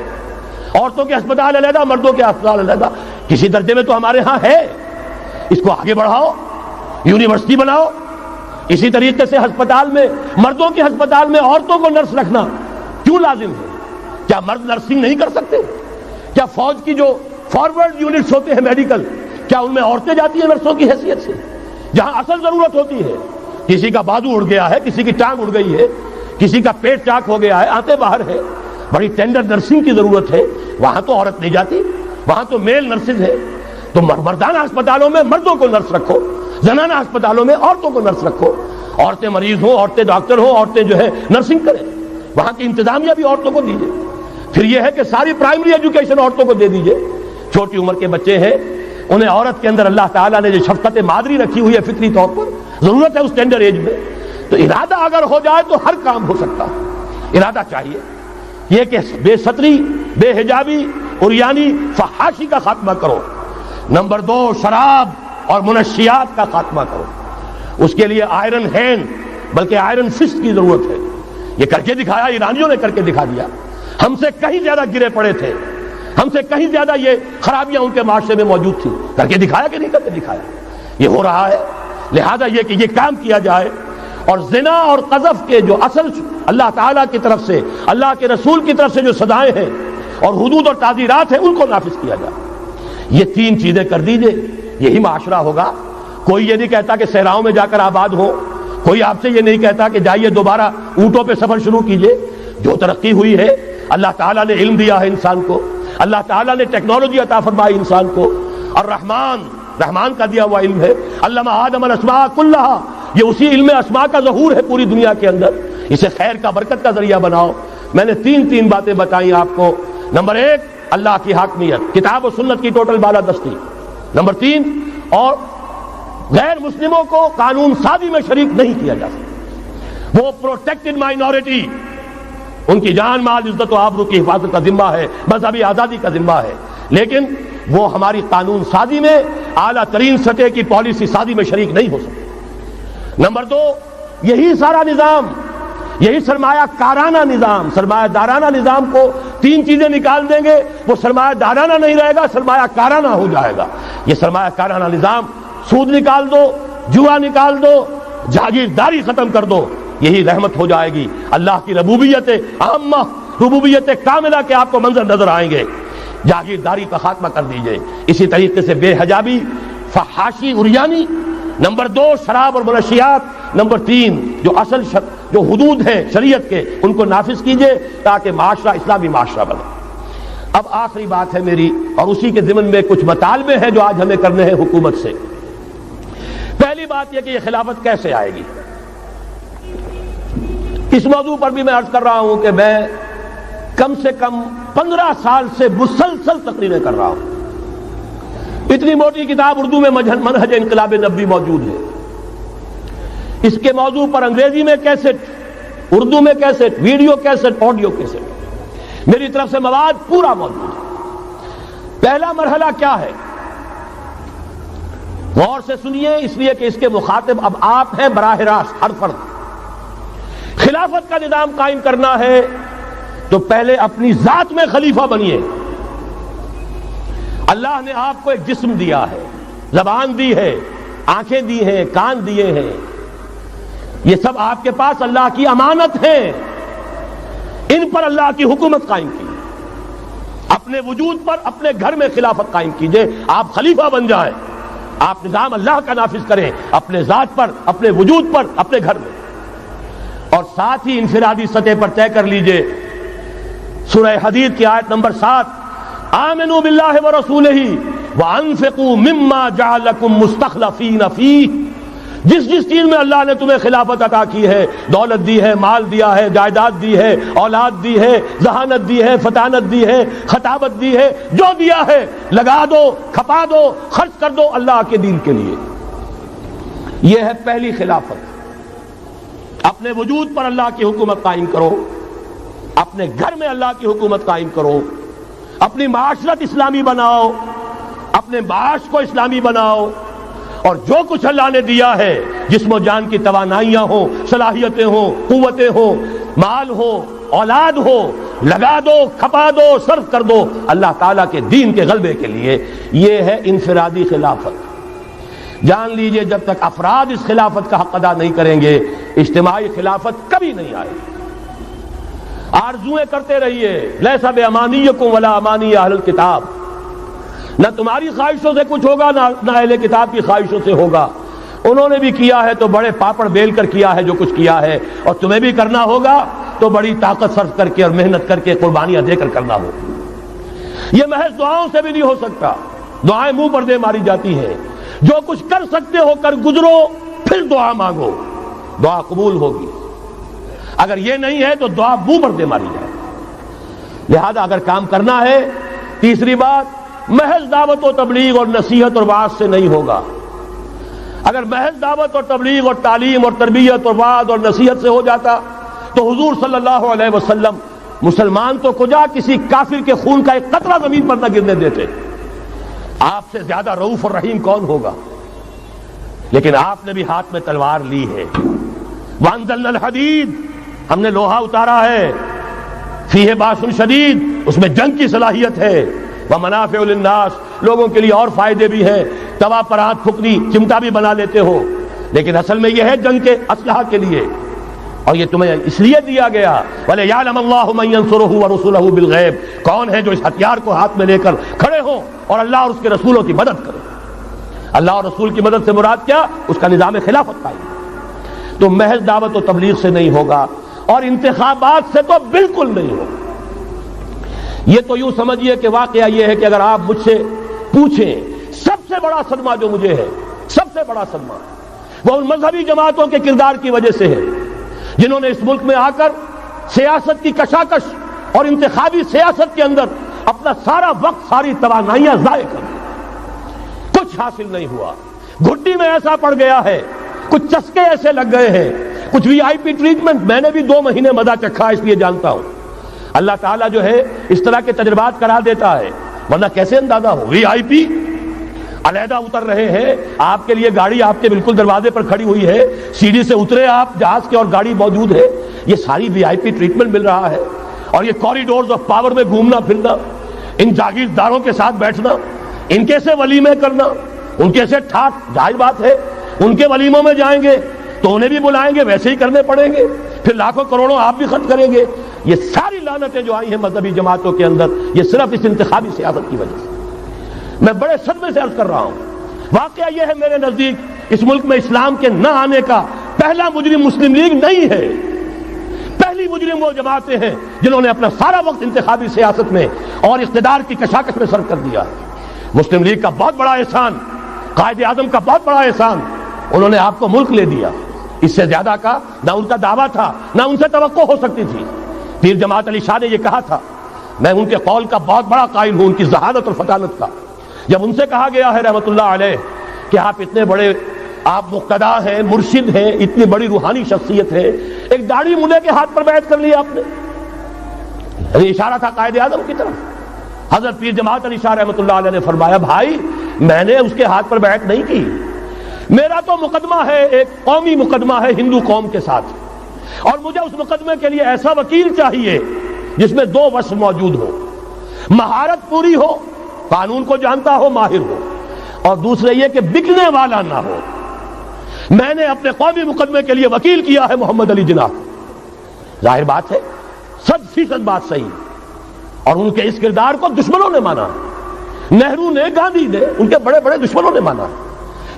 S1: عورتوں کے ہسپتال علیحدہ، مردوں کے ہسپتال علیحدہ. کسی درجے میں تو ہمارے ہاں ہے، اس کو آگے بڑھاؤ، یونیورسٹی بناؤ. اسی طریقے سے ہسپتال میں، مردوں کے ہسپتال میں عورتوں کو نرس رکھنا کیوں لازم ہے؟ کیا مرد نرسنگ نہیں کر سکتے؟ کیا فوج کی جو فارورڈ یونٹس ہوتے ہیں میڈیکل، کیا ان میں عورتیں جاتی ہیں نرسوں کی حیثیت سے؟ جہاں اصل ضرورت ہوتی ہے، کسی کا بازو اڑ گیا ہے، کسی کی ٹانگ اڑ گئی ہے، کسی کا پیٹ چاک ہو گیا ہے، آنتیں باہر ہے، بڑی ٹینڈر نرسنگ کی ضرورت ہے، وہاں تو عورت نہیں جاتی، وہاں تو میل نرسز ہے. تو مردانہ ہسپتالوں میں مردوں کو نرس رکھو، زنانہ ہسپتالوں میں عورتوں کو نرس رکھو. عورتیں مریض ہوں، عورتیں ڈاکٹر ہوں، عورتیں جو ہے نرسنگ کریں. وہاں کی انتظامیہ بھی عورتوں کو دیجیے. پھر یہ ہے کہ ساری پرائمری ایجوکیشن عورتوں کو دے دیجیے. چھوٹی عمر کے بچے ہیں، انہیں عورت کے اندر اللہ تعالیٰ نے جو شفقت مادری رکھی ہوئی ہے فطری طور پر، ضرورت ہے اس ٹینڈر ایج میں. تو ارادہ اگر ہو جائے تو ہر کام ہو سکتا ہے. ارادہ چاہیے. یہ کہ بے ستری، بے حجابی، عریانی، فحاشی کا خاتمہ کرو. نمبر 2، شراب اور منشیات کا خاتمہ کرو. اس کے لیے آئرن ہینڈ بلکہ آئرن فسٹ کی ضرورت ہے. یہ کر کے دکھایا، ایرانیوں نے کر کے دکھا دیا. ہم سے کہیں زیادہ گرے پڑے تھے، ہم سے کہیں زیادہ یہ خرابیاں ان کے معاشرے میں موجود تھی. کر کے دکھایا کہ نہیں کر کے دکھایا؟ یہ ہو رہا ہے. لہذا یہ کہ یہ کام کیا جائے، اور زنا اور قذف کے جو اصل اللہ تعالیٰ کی طرف سے، اللہ کے رسول کی طرف سے جو سزائیں ہیں اور حدود اور تعزیرات ہیں ان کو نافذ کیا جائے. یہ 3 چیزیں کر دیجئے، یہی معاشرہ ہوگا. کوئی یہ نہیں کہتا کہ صحراؤں میں جا کر آباد ہو، کوئی آپ سے یہ نہیں کہتا کہ جائیے دوبارہ اونٹوں پہ سفر شروع کیجئے. جو ترقی ہوئی ہے، اللہ تعالیٰ نے علم دیا ہے انسان کو، اللہ تعالیٰ نے ٹیکنالوجی عطا فرمائی انسان کو، اور رحمان کا دیا ہوا علم ہے. علم آدم الاسماء کلھا، یہ اسی علم اسماء کا ظہور ہے پوری دنیا کے اندر. اسے خیر کا، برکت کا ذریعہ بناؤ. میں نے 3 باتیں بتائیں آپ کو. نمبر 1، اللہ کی حاکمیت، کتاب و سنت کی ٹوٹل بالادستی. نمبر 3، اور غیر مسلموں کو قانون سازی میں شریک نہیں کیا جا سکتا. وہ پروٹیکٹڈ مائنورٹی، ان کی جان، مال، عزت و آبرو کی حفاظت کا ذمہ ہے، مذہبی آزادی کا ذمہ ہے، لیکن وہ ہماری قانون سازی میں، اعلیٰ ترین سطح کی پالیسی سازی میں شریک نہیں ہو سکتے. نمبر 2، یہی سارا نظام، یہی سرمایہ کارانہ نظام، سرمایہ دارانہ نظام کو 3 چیزیں نکال دیں گے، وہ سرمایہ دارانہ نہیں رہے گا، سرمایہ کارانہ ہو جائے گا. یہ سرمایہ کارانہ نظام، سود نکال دو، جوا نکال دو، جاگیرداری ختم کر دو، یہی رحمت ہو جائے گی. اللہ کی ربوبیت عامہ، ربوبیت کاملہ کے آپ کو منظر نظر آئیں گے. جاگیرداری کا خاتمہ کر دیجئے. اسی طریقے سے بے حجابی، فحاشی، عریانی. نمبر 2، شراب اور منشیات. نمبر 3، جو اصل جو حدود ہیں شریعت کے، ان کو نافذ کیجئے تاکہ معاشرہ اسلامی معاشرہ بنے. اب آخری بات ہے میری، اور اسی کے ضمن میں کچھ مطالبے ہیں جو آج ہمیں کرنے ہیں حکومت سے. پہلی بات یہ کہ یہ خلافت کیسے آئے گی. اس موضوع پر بھی میں عرض کر رہا ہوں کہ میں کم سے کم 15 سال سے مسلسل تقریریں کر رہا ہوں. اتنی موٹی کتاب اردو میں منہج انقلاب نبوی موجود ہے. اس کے موضوع پر انگریزی میں کیسٹ، اردو میں cassette, video cassette, audio cassette, میری طرف سے مواد پورا موجود ہے. پہلا مرحلہ کیا ہے؟ غور سے سنیے، اس لیے کہ اس کے مخاطب اب آپ ہیں براہ راست، ہر فرد۔ خلافت کا نظام قائم کرنا ہے تو پہلے اپنی ذات میں خلیفہ بنیے۔ اللہ نے آپ کو ایک جسم دیا ہے، زبان دی ہے، آنکھیں دی ہیں، کان دیے ہیں، یہ سب آپ کے پاس اللہ کی امانت ہیں، ان پر اللہ کی حکومت قائم کی۔ اپنے وجود پر اپنے گھر میں خلافت قائم کیجئے، آپ خلیفہ بن جائیں، آپ نظام اللہ کا نافذ کریں اپنے ذات پر، اپنے وجود پر، اپنے گھر میں، اور ساتھ ہی انفرادی سطح پر طے کر لیجئے سورہ حدید کی آیت نمبر 7، آمنوا باللہ ورسولہ وانفقوا مما جعلکم مستخلفین فیہ، جس چیز میں اللہ نے تمہیں خلافت عطا کی ہے، دولت دی ہے، مال دیا ہے، جائیداد دی ہے، اولاد دی ہے، ذہانت دی ہے، فطانت دی ہے، خطابت دی ہے، جو دیا ہے لگا دو، کھپا دو، خرچ کر دو اللہ کے دین کے لیے۔ یہ ہے پہلی خلافت۔ اپنے وجود پر اللہ کی حکومت قائم کرو، اپنے گھر میں اللہ کی حکومت قائم کرو، اپنی معاشرت اسلامی بناؤ، اپنے معاش کو اسلامی بناؤ، اور جو کچھ اللہ نے دیا ہے، جسم و جان کی توانائیاں ہوں، صلاحیتیں ہوں، قوتیں ہوں، مال ہو، اولاد ہو، لگا دو، کھپا دو، صرف کر دو اللہ تعالیٰ کے دین کے غلبے کے لیے۔ یہ ہے انفرادی خلافت۔ جان لیجئے جب تک افراد اس خلافت کا حق ادا نہیں کریں گے، اجتماعی خلافت کبھی نہیں آئے گی۔ آرزویں کرتے رہیے، لیس بامانیکم ولا امانی اہل الکتاب، نہ تمہاری خواہشوں سے کچھ ہوگا نہ اہل کتاب کی خواہشوں سے ہوگا۔ انہوں نے بھی کیا ہے تو بڑے پاپڑ بیل کر کیا ہے جو کچھ کیا ہے، اور تمہیں بھی کرنا ہوگا تو بڑی طاقت صرف کر کے اور محنت کر کے، قربانیاں دے کر کرنا ہوگا۔ یہ محض دعاؤں سے بھی نہیں ہو سکتا، دعائیں منہ پر دے ماری جاتی ہیں۔ جو کچھ کر سکتے ہو کر گزرو، پھر دعا مانگو، دعا قبول ہوگی۔ اگر یہ نہیں ہے تو دعا منہ پر دے ماری جائے۔ لہذا اگر کام کرنا ہے، تیسری بات، محض دعوت و تبلیغ اور نصیحت اور وعظ سے نہیں ہوگا۔ اگر محض دعوت اور تبلیغ اور تعلیم اور تربیت اور وعظ اور نصیحت سے ہو جاتا تو حضور صلی اللہ علیہ وسلم مسلمان تو کجا کسی کافر کے خون کا ایک قطرہ زمین پر نہ گرنے دیتے۔ آپ سے زیادہ رؤوف اور رحیم کون ہوگا؟ لیکن آپ نے بھی ہاتھ میں تلوار لی ہے۔ وانزلنا الحدید، ہم نے لوہا اتارا ہے، فیہ باس شدید، اس میں جنگ کی صلاحیت ہے، ومنافع للناس، لوگوں کے لیے اور فائدے بھی ہیں، توا پر ہاتھ پھکنی چمٹا بھی بنا لیتے ہو، لیکن اصل میں یہ ہے جنگ کے اسلحہ کے لیے، اور یہ تمہیں اس لیے دیا گیا وَلِيَعْلَمَ اللَّهُ مَن يَنصُرُهُ وَرُسُلَهُ بِالْغَيْبِ، کون ہے جو اس ہتھیار کو ہاتھ میں لے کر کھڑے ہوں اور اللہ اور اس کے رسولوں کی مدد کرے۔ اللہ اور رسول کی مدد سے مراد کیا؟ اس کا نظام خلافت قائم۔ تو محض دعوت و تبلیغ سے نہیں ہوگا، اور انتخابات سے تو بالکل نہیں ہوگا۔ یہ تو یوں سمجھیے کہ واقعہ یہ ہے کہ اگر آپ مجھ سے پوچھیں، سب سے بڑا صدمہ جو مجھے ہے، سب سے بڑا صدمہ وہ ان مذہبی جماعتوں کے کردار کی وجہ سے ہے جنہوں نے اس ملک میں آ کر سیاست کی کشاکش اور انتخابی سیاست کے اندر اپنا سارا وقت، ساری توانائیاں ضائع کر دی۔ کچھ حاصل نہیں ہوا، گھٹی میں ایسا پڑ گیا ہے، کچھ چسکے ایسے لگ گئے ہیں، کچھ وی آئی پی ٹریٹمنٹ، میں نے بھی 2 مہینے مزہ چکھا اس لیے جانتا ہوں۔ اللہ تعالیٰ جو ہے اس طرح کے تجربات کرا دیتا ہے، ورنہ کیسے اندازہ ہو؟ وی آئی پی علیحدہ اتر رہے ہیں، آپ کے لیے گاڑی آپ کے بالکل دروازے پر کھڑی ہوئی ہے، سیڑھی سے اترے آپ جہاز کے اور گاڑی موجود ہے، یہ ساری وی آئی پی ٹریٹمنٹ مل رہا ہے، اور یہ کوریڈورز آف پاور میں گھومنا پھرنا، ان جاگیرداروں کے ساتھ بیٹھنا، ان کے سے ولیمے کرنا، ان کے سے ٹھاٹ، ظاہر بات ہے ان کے ولیموں میں جائیں گے تو انہیں بھی بلائیں گے، ویسے ہی کرنے پڑیں گے، پھر لاکھوں کروڑوں آپ بھی خرچ کریں گے۔ یہ ساری لعنتیں جو آئی ہیں مذہبی جماعتوں کے اندر، یہ صرف اس انتخابی سیاست کی وجہ سے۔ میں بڑے صدمے سے عرض کر رہا ہوں، واقعہ یہ ہے میرے نزدیک اس ملک میں اسلام کے نہ آنے کا پہلا مجرم مسلم لیگ نہیں ہے، پہلی مجرم وہ جماعتیں ہیں جنہوں نے اپنا سارا وقت انتخابی سیاست میں اور اقتدار کی کشاکش میں صرف کر دیا۔ مسلم لیگ کا بہت بڑا احسان، قائد اعظم کا بہت بڑا احسان، انہوں نے آپ کو ملک لے دیا۔ اس سے زیادہ کا نہ ان کا دعویٰ تھا، نہ ان سے توقع ہو سکتی تھی۔ پیر جماعت علی شاہ نے یہ کہا تھا، میں ان کے قول کا بہت بڑا قائل ہوں، ان کی ذہانت اور فطانت کا۔ جب ان سے کہا گیا ہے رحمت اللہ علیہ کہ آپ اتنے بڑے، آپ مقتدا ہیں، مرشد ہیں، اتنی بڑی روحانی شخصیت ہے، ایک داڑھی مولے کے ہاتھ پر بیعت کر لی آپ نے، اشارہ تھا قائد اعظم کی طرف۔ حضرت پیر جماعت علی شاہ رحمۃ اللہ علیہ نے فرمایا بھائی میں نے اس کے ہاتھ پر بیعت نہیں کی، میرا تو مقدمہ ہے، ایک قومی مقدمہ ہے ہندو قوم کے ساتھ، اور مجھے اس مقدمے کے لیے ایسا وکیل چاہیے جس میں دو وصف موجود ہو، مہارت پوری ہو، قانون کو جانتا ہو، ماہر ہو، اور دوسرے یہ کہ بکنے والا نہ ہو۔ میں نے اپنے قومی مقدمے کے لیے وکیل کیا ہے محمد علی جناح۔ ظاہر بات ہے 100% بات صحیح، اور ان کے اس کردار کو دشمنوں نے مانا، نہرو نے، گاندھی نے، ان کے بڑے بڑے دشمنوں نے مانا۔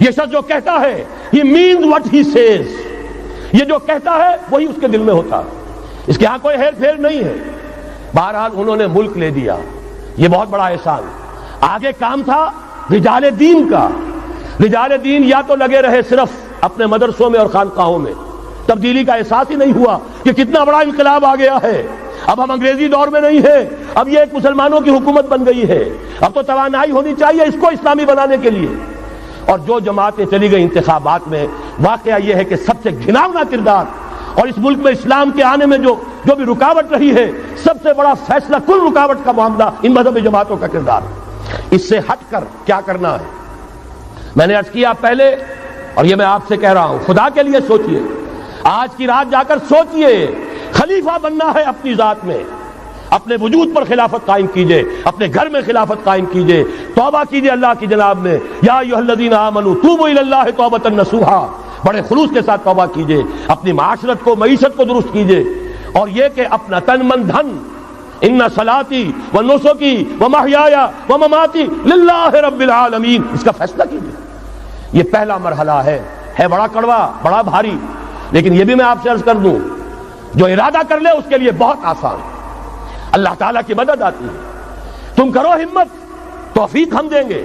S1: یہ شخص جو کہتا ہے he means what he says، یہ جو کہتا ہے وہی اس کے دل میں ہوتا ہے، اس کے ہاں کوئی ہیر پھیر نہیں ہے۔ بہرحال انہوں نے ملک لے دیا، یہ بہت بڑا احسان۔ آگے کام تھا رجال دین کا۔ رجال دین یا تو لگے رہے صرف اپنے مدرسوں میں اور خانقاہوں میں، تبدیلی کا احساس ہی نہیں ہوا کہ کتنا بڑا انقلاب آ گیا ہے، اب ہم انگریزی دور میں نہیں ہیں، اب یہ ایک مسلمانوں کی حکومت بن گئی ہے، اب تو توانائی ہونی چاہیے اس کو اسلامی بنانے کے لیے۔ اور جو جماعتیں چلی گئی انتخابات میں، واقعہ یہ ہے کہ سب سے گھناؤنا کردار، اور اس ملک میں اسلام کے آنے میں جو بھی رکاوٹ رہی ہے، سب سے بڑا فیصلہ کل رکاوٹ کا معاملہ ان مذہبی جماعتوں کا کردار۔ اس سے ہٹ کر کیا کرنا ہے، میں نے عرض کیا پہلے، اور یہ میں آپ سے کہہ رہا ہوں، خدا کے لیے سوچئے، آج کی رات جا کر سوچئے، خلیفہ بننا ہے اپنی ذات میں، اپنے وجود پر خلافت قائم کیجئے، اپنے گھر میں خلافت قائم کیجئے، توبہ کیجئے اللہ کی جناب میں، یا ایھا الذین آمنوا توبوا الی اللہ توبۃ نصوحا، بڑے خلوص کے ساتھ توبہ کیجئے، اپنی معاشرت کو، معیشت کو درست کیجئے، اور یہ کہ اپنا تن من دھن، ان صلاتی و نسکی و محیای و مماتی للہ رب العالمین، اس کا فیصلہ کیجئے۔ یہ پہلا مرحلہ ہے بڑا کڑوا، بڑا بھاری، لیکن یہ بھی میں آپ سے عرض کر دوں، جو ارادہ کر لے اس کے لیے بہت آسان، اللہ تعالیٰ کی مدد آتی ہے۔ تم کرو ہمت، توفیق ہم دیں گے،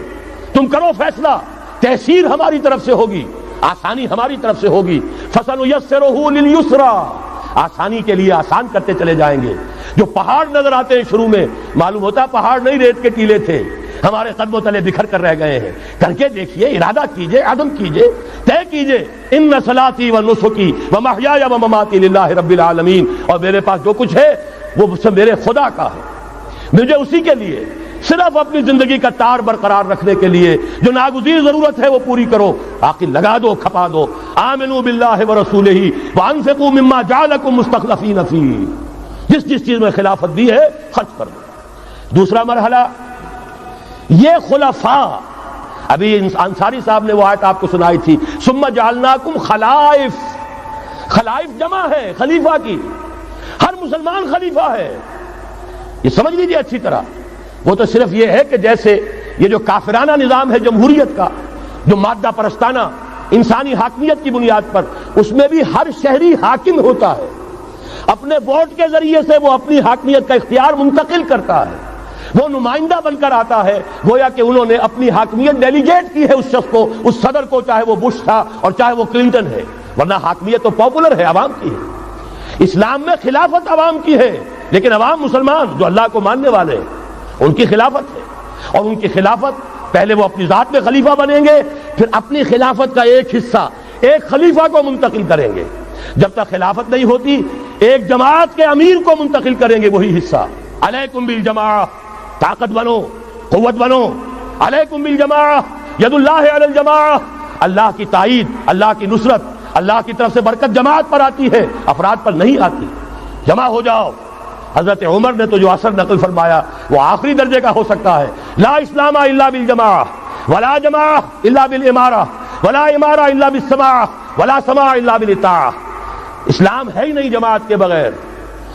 S1: تم کرو فیصلہ، تحصیل ہماری طرف سے ہوگی، آسانی ہماری طرف سے ہوگی۔ فَسَنُيَسِّرُهُ لِلْيُسْرَىٰ، آسانی کے لیے آسان کرتے چلے جائیں گے۔ جو پہاڑ نظر آتے ہیں شروع میں، معلوم ہوتا پہاڑ نہیں، ریت کے ٹیلے تھے، ہمارے قدموں تلے بکھر کر رہ گئے ہیں۔ کر کے دیکھیے، ارادہ کیجئے، عزم کیجئے، طے کیجئے، ان صلاتی و نسکی و محیای و مماتی للہ رب العالمین، اور میرے پاس جو کچھ ہے وہ میرے خدا کا ہے، مجھے اسی کے لیے صرف اپنی زندگی کا تار برقرار رکھنے کے لیے جو ناگزیر ضرورت ہے وہ پوری کرو، باقی لگا دو، کھپا دو۔ آمنوا باللہ ورسولہ وانفقوا مما جعلکم مستخلفین فیہ، جس چیز میں خلافت دی ہے خرچ کر دو۔ دوسرا مرحلہ، یہ خلفاء، ابھی انصاری صاحب نے وہ آیت آپ کو سنائی تھی، ثم جعلناکم خلائف، خلائف جمع ہے خلیفہ کی، ہر مسلمان خلیفہ ہے، یہ سمجھ لیجیے اچھی طرح۔ وہ تو صرف یہ ہے کہ جیسے یہ جو کافرانہ نظام ہے جمہوریت کا، جو مادہ پرستانہ انسانی حاکمیت کی بنیاد پر، اس میں بھی ہر شہری حاکم ہوتا ہے، اپنے ووٹ کے ذریعے سے وہ اپنی حاکمیت کا اختیار منتقل کرتا ہے، وہ نمائندہ بن کر آتا ہے، گویا کہ انہوں نے اپنی حاکمیت ڈیلیگیٹ کی ہے اس شخص کو، اس صدر کو، چاہے وہ بش تھا اور چاہے وہ کلنٹن ہے، ورنہ حاکمیت تو پاپولر ہے، عوام کی ہے۔ اسلام میں خلافت عوام کی ہے، لیکن عوام مسلمان جو اللہ کو ماننے والے ہیں ان کی خلافت ہے، اور ان کی خلافت پہلے وہ اپنی ذات میں خلیفہ بنیں گے، پھر اپنی خلافت کا ایک حصہ ایک خلیفہ کو منتقل کریں گے۔ جب تک خلافت نہیں ہوتی ایک جماعت کے امیر کو منتقل کریں گے وہی حصہ۔ علیکم بالجماعہ، طاقت بنو، قوت بنو، علیکم بالجماعہ، ید اللہ علی الجماعہ، اللہ کی تائید، اللہ کی نصرت، اللہ کی طرف سے برکت جماعت پر آتی ہے، افراد پر نہیں آتی۔ جمع ہو جاؤ۔ حضرت عمر نے تو جو اثر نقل فرمایا وہ آخری درجے کا ہو سکتا ہے، لا اسلام الا بالجماعہ، ولا جماعہ الا بالامارہ، ولا امارہ الا بالسماع، ولا سماع الا بالاطاعہ۔ اسلام ہے ہی نہیں جماعت کے بغیر،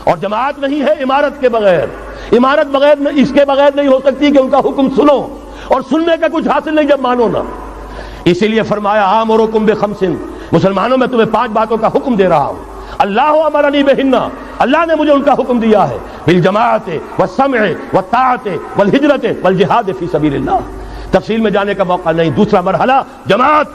S1: اور جماعت نہیں ہے امارت کے بغیر، امارت بغیر اس کے بغیر نہیں ہو سکتی کہ ان کا حکم سنو، اور سننے کا کچھ حاصل نہیں جب مانو نہ۔ اسی لیے فرمایا آمرکم بخمس، مسلمانوں میں تمہیں 5 باتوں کا حکم دے رہا ہوں، اللہ امرنی بہن، اللہ نے مجھے ان کا حکم دیا ہے، بالجماعت والسمع والطاعت والہجرت والجہاد فی سبیل اللہ۔ تفصیل میں جانے کا موقع نہیں۔ دوسرا مرحلہ جماعت،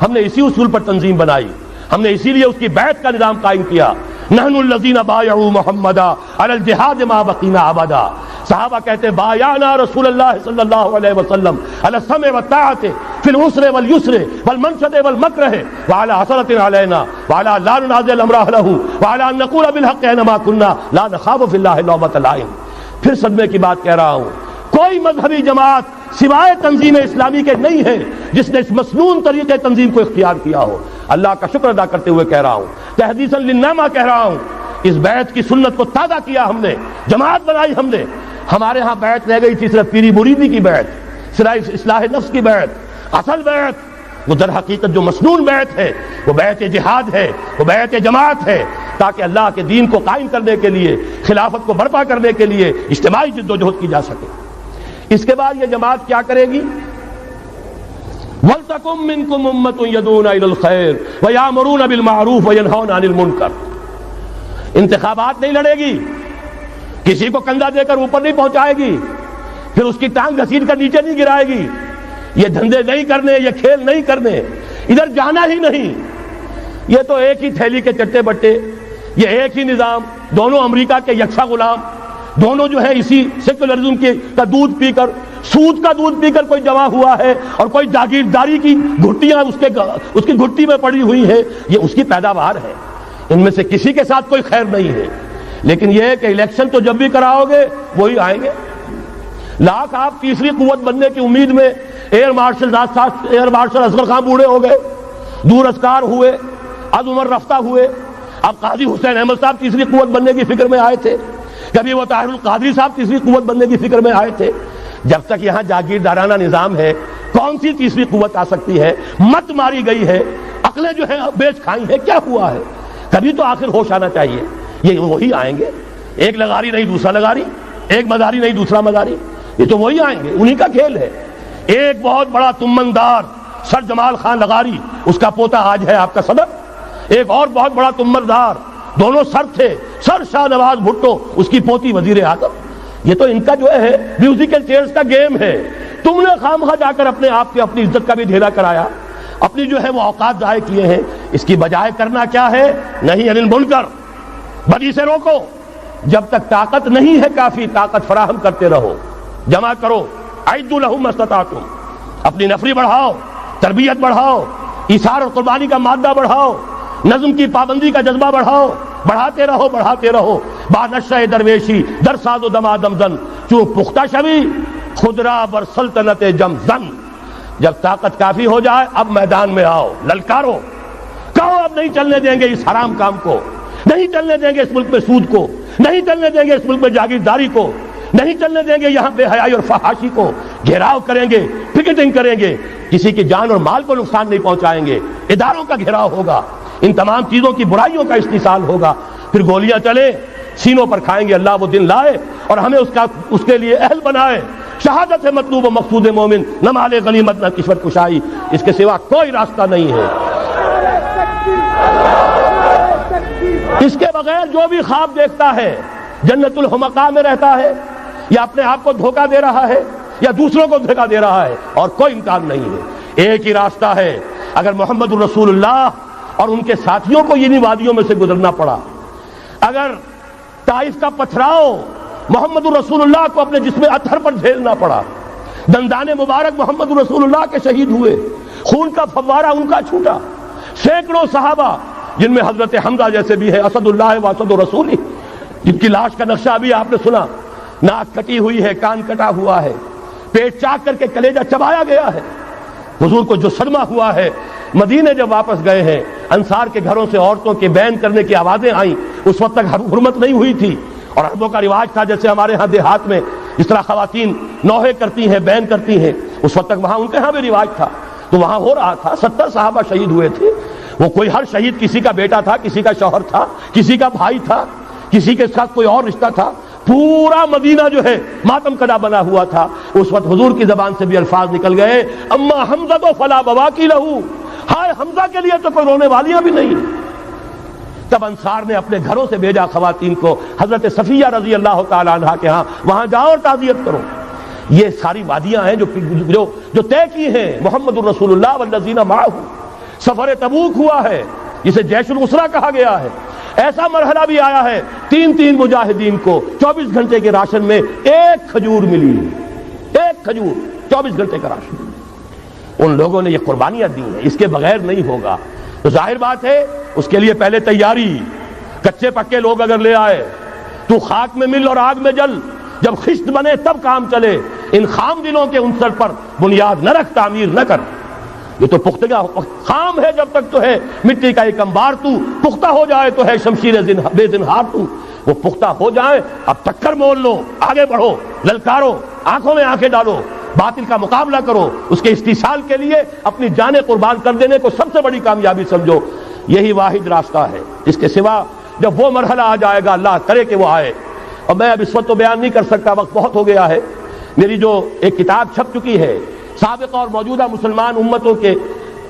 S1: ہم نے اسی اصول پر تنظیم بنائی، ہم نے اسی لیے اس کی بیعت کا نظام قائم کیا۔ نحن الذین بایعوا محمدا علی الجہاد ما بقینا ابدا، صحابہ کہتے ہیں بایعنا رسول اللہ صلی اللہ علیہ وسلم علی السمع والطاعت فی العسر والیسر والمنشط والمکرہ وعلی حسرۃ علینا وعلی لا ننازع الامر اہلہ وعلی ان نقول بالحق اینما کنا لا نخاف فی اللہ لومۃ لائم۔ پھر صدمے کی بات کہہ رہا ہوں، کوئی مذہبی جماعت سوائے تنظیم اسلامی کے نہیں ہے جس نے اس مسنون طریقے تنظیم کو اختیار کیا ہو۔ اللہ کا شکر ادا کرتے ہوئے کہہ رہا ہوں، تحدیثاً للنعمہ کہہ رہا ہوں، اس بیعت کی سنت کو تازہ کیا ہم نے، جماعت بنائی ہم نے۔ ہمارے ہاں بیعت رہ گئی تھی صرف پیری مریدی کی بیعت، صرف اصلاح نفس کی بیعت۔ اصل بیعت وہ در حقیقت جو مسنون بیعت ہے وہ بیعت جہاد ہے، وہ بیعت جماعت ہے، تاکہ اللہ کے دین کو قائم کرنے کے لیے، خلافت کو برپا کرنے کے لیے اجتماعی جد و جہد کی جا سکے۔ اس کے بعد یہ جماعت کیا کرے گی؟ وَلْتَكُن مِّنكُمْ أُمَّةٌ يَدْعُونَ إِلَى الْخَيْرِ وَيَأْمُرُونَ بِالْمَعْرُوفِ وَيَنْهَوْنَ عَنِ الْمُنكَرِ۔ انتخابات نہیں لڑے گی، کسی کو کندھا دے کر اوپر نہیں پہنچائے گی، پھر اس کی ٹانگ گھسیٹ کر نیچے نہیں گرائے گی۔ یہ دھندے نہیں کرنے، یہ کھیل نہیں کرنے، ادھر جانا ہی نہیں۔ یہ تو ایک ہی تھیلی کے چٹے بٹے، یہ ایک ہی نظام، دونوں امریکہ کے یکساں غلام، دونوں جو ہے اسی سیکولرزم کا دودھ پی کر، سود کا دودھ پی کر کوئی جمع ہوا ہے، اور کوئی جاگیرداری کی گھٹیاں اس کی گھٹی میں پڑی ہوئی ہے، یہ اس کی پیداوار ہے۔ ان میں سے کسی کے ساتھ کوئی خیر نہیں ہے، لیکن یہ ہے کہ الیکشن تو جب بھی کراؤ گے وہی آئیں گے۔ لاکھ آپ تیسری قوت بننے کی امید میں ایئر مارشل اصغر خان بوڑھے ہو گئے، دور اسکار ہوئے، از عمر رفتہ ہوئے۔ اب قاضی حسین احمد صاحب تیسری قوت بننے کی فکر میں آئے تھے، کبھی وہ طاہر القادری صاحب تیسری قوت بننے کی فکر میں آئے تھے۔ جب تک یہاں جاگیردارانہ نظام ہے، کون سی تیسری قوت آ سکتی ہے؟ مت ماری گئی ہے، عقلیں جو ہے بیچ کھائی ہے، کیا ہوا ہے؟ کبھی تو آخر ہوش آنا چاہیے۔ یہ وہی آئیں گے، ایک لغاری نہیں دوسرا لغاری، ایک مداری نہیں دوسرا مداری، یہ تو وہی آئیں گے، انہی کا کھیل ہے۔ ایک بہت بڑا تمندار سر جمال خان لغاری، اس کا پوتا آج ہے آپ کا صدر۔ ایک اور بہت بڑا تمندار، دونوں سر تھے، سر شاہ نواز بھٹو، اس کی پوتی وزیر اعظم۔ یہ تو ان کا جو ہے میوزیکل چیئرز کا گیم ہے۔ تم نے خامخواہ جا کر اپنے آپ کی اپنی عزت کا بھی ڈھیلا کرایا، اپنی جو ہے وہ اوقات ضائع کیے ہیں۔ اس کی بجائے کرنا کیا ہے؟ نہیں انل منکر، بدی سے روکو۔ جب تک طاقت نہیں ہے کافی، طاقت فراہم کرتے رہو، جمع کرو۔ اعدوا لهم ما استطعتم، اپنی نفری بڑھاؤ، تربیت بڑھاؤ، ایثار اور قربانی کا مادہ بڑھاؤ، نظم کی پابندی کا جذبہ بڑھاؤ، بڑھاتے رہو بڑھاتے رہو۔ با نشہ درویشی در ساز و دما دمزن، چون پختہ شوی خدرا بر سلطنت جم زن۔ جب طاقت کافی ہو جائے اب میدان میں آؤ، للکارو، کہو اب نہیں چلنے دیں گے اس حرام کام کو، نہیں چلنے دیں گے اس ملک میں سود کو، نہیں چلنے دیں گے اس ملک میں جاگیرداری کو، نہیں چلنے دیں گے یہاں بے حیائی اور فحاشی کو۔ گھیراؤ کریں گے، پکیٹنگ کریں گے، کسی کی جان اور مال کو نقصان نہیں پہنچائیں گے، اداروں کا گھیراؤ ہوگا، ان تمام چیزوں کی برائیوں کا استحصال ہوگا۔ پھر گولیاں چلے، سینوں پر کھائیں گے، اللہ وہ دن لائے اور ہمیں اس کے لیے اہل بنائے۔ شہادت ہے مطلوب و مقصود مومن، نہ مال غنیمت نہ کشور کشائی، اس کے سوا کوئی راستہ نہیں ہے۔ اس کے بغیر جو بھی خواب دیکھتا ہے جنت الحمقاء میں رہتا ہے، یا اپنے آپ کو دھوکہ دے رہا ہے، یا دوسروں کو دھوکہ دے رہا ہے، اور کوئی امکان نہیں ہے۔ ایک ہی راستہ ہے۔ اگر محمد الرسول اللہ اور ان کے ساتھیوں کو انہی وادیوں میں سے گزرنا پڑا، اگر طائف کا پتھراؤ محمد الرسول اللہ کو اپنے جسم اطہر پر جھیلنا پڑا، دندان مبارک محمد الرسول اللہ کے شہید ہوئے، خون کا فوارہ ان کا چھوٹا، سینکڑوں صحابہ جن میں حضرت حمزہ جیسے بھی ہے، اسد اللہ و اسد رسول، جن کی لاش کا نقشہ ابھی آپ نے سنا، ناک کٹی ہوئی ہے، کان کٹا ہوا ہے، پیٹ چاک کر کے کلیجہ چبایا گیا ہے۔ حضور کو جو صدمہ ہوا ہے، مدینے جب واپس گئے ہیں، انصار کے گھروں سے عورتوں کے بین کرنے کی آوازیں آئیں، اس وقت تک حرمت نہیں ہوئی تھی، اور عربوں کا رواج تھا جیسے ہمارے ہاں دیہات میں جس طرح خواتین نوحے کرتی ہیں، بین کرتی ہیں، اس وقت تک وہاں ان کے ہاں بھی رواج تھا، تو وہاں ہو رہا تھا۔ 70 صحابہ شہید ہوئے تھے۔ وہ کوئی ہر شہید کسی کا بیٹا تھا، کسی کا شوہر تھا، کسی کا بھائی تھا، کسی کے ساتھ کوئی اور رشتہ تھا، پورا مدینہ جو ہے ماتم کدا بنا ہوا تھا۔ اس وقت حضور کی زبان سے بھی الفاظ نکل گئے، اما حمزہ تو فلا بواکی لہو، ہائے حمزہ کے لیے تو کوئی رونے والیاں بھی نہیں۔ تب انصار نے اپنے گھروں سے بھیجا خواتین کو حضرت صفیہ رضی اللہ تعالی عنہا کے ہاں، وہاں جاؤ اور تعزیت کرو۔ یہ ساری وادیاں ہیں جو طے کی ہیں محمد الرسول اللہ والذین معہ۔ سفر تبوک ہوا ہے جسے جیش العسرہ کہا گیا ہے۔ ایسا مرحلہ بھی آیا ہے 3 مجاہدین کو 24 گھنٹے کے راشن میں ایک کھجور ملی، ایک کھجور، 24 گھنٹے کا راشن۔ ان لوگوں نے یہ قربانیاں دی ہیں، اس کے بغیر نہیں ہوگا۔ تو ظاہر بات ہے اس کے لیے پہلے تیاری، کچے پکے لوگ اگر لے آئے تو خاک میں مل اور آگ میں جل، جب خشت بنے تب کام چلے۔ ان خام دلوں کے عنصر پر بنیاد نہ رکھ، تعمیر نہ کر۔ یہ تو پختگا خام ہے، جب تک تو ہے مٹی کا ایک انبار تو، پختہ ہو جائے تو ہے شمشیر بے زنہار تو۔ وہ پختہ ہو جائیں، اب ٹکر مول لو، آگے بڑھو، للکارو، آنکھوں میں آنکھیں ڈالو، باطل کا مقابلہ کرو، اس کے استحصال کے لیے اپنی جانیں قربان کر دینے کو سب سے بڑی کامیابی سمجھو۔ یہی واحد راستہ ہے، اس کے سوا جب وہ مرحلہ آ جائے گا، اللہ کرے کہ وہ آئے، اور میں اب اس وقت تو بیان نہیں کر سکتا، وقت بہت ہو گیا ہے۔ میری جو ایک کتاب چھپ چکی ہے سابقہ اور موجودہ مسلمان امتوں کے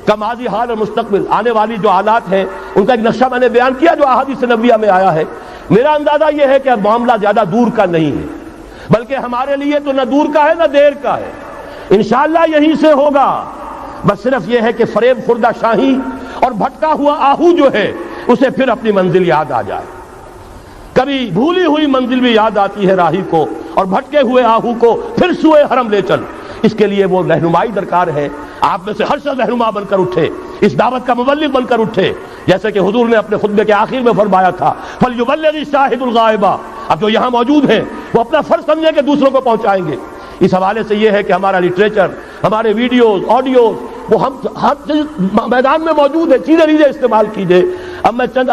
S1: کا ماضی، حال اور مستقبل، آنے والی جو حالات ہیں ان کا ایک نقشہ میں نے بیان کیا جو احادیث نبویہ میں آیا ہے۔ میرا اندازہ یہ ہے کہ اب معاملہ زیادہ دور کا نہیں ہے، بلکہ ہمارے لیے تو نہ دور کا ہے نہ دیر کا ہے، انشاءاللہ یہیں سے ہوگا۔ بس صرف یہ ہے کہ فریب خوردہ شاہی اور بھٹکا ہوا آہو جو ہے اسے پھر اپنی منزل یاد آ جائے۔ کبھی بھولی ہوئی منزل بھی یاد آتی ہے راہی کو، اور بھٹکے ہوئے آہو کو پھر سوئے حرم لے چل۔ اس کے لیے وہ رہنمائی درکار ہے، آپ میں سے ہر شخص رہنما بن کر اٹھے، اس دعوت کا مبلغ بن کر اٹھے، جیسے کہ حضور نے اپنے خطبے کے آخر میں فرمایا تھا فَلْيُبَلِّغِ الشَّاهِدُ الْغَائِبَ۔ اب جو یہاں موجود ہیں وہ اپنا فرض سمجھیں کہ دوسروں کو پہنچائیں گے۔ اس حوالے سے یہ ہے کہ ہمارا لٹریچر، ہمارے ویڈیوز، آڈیوز، وہ ہم ہر میدان میں موجود ہے، چیزیں استعمال کیجئے۔ اب میں چند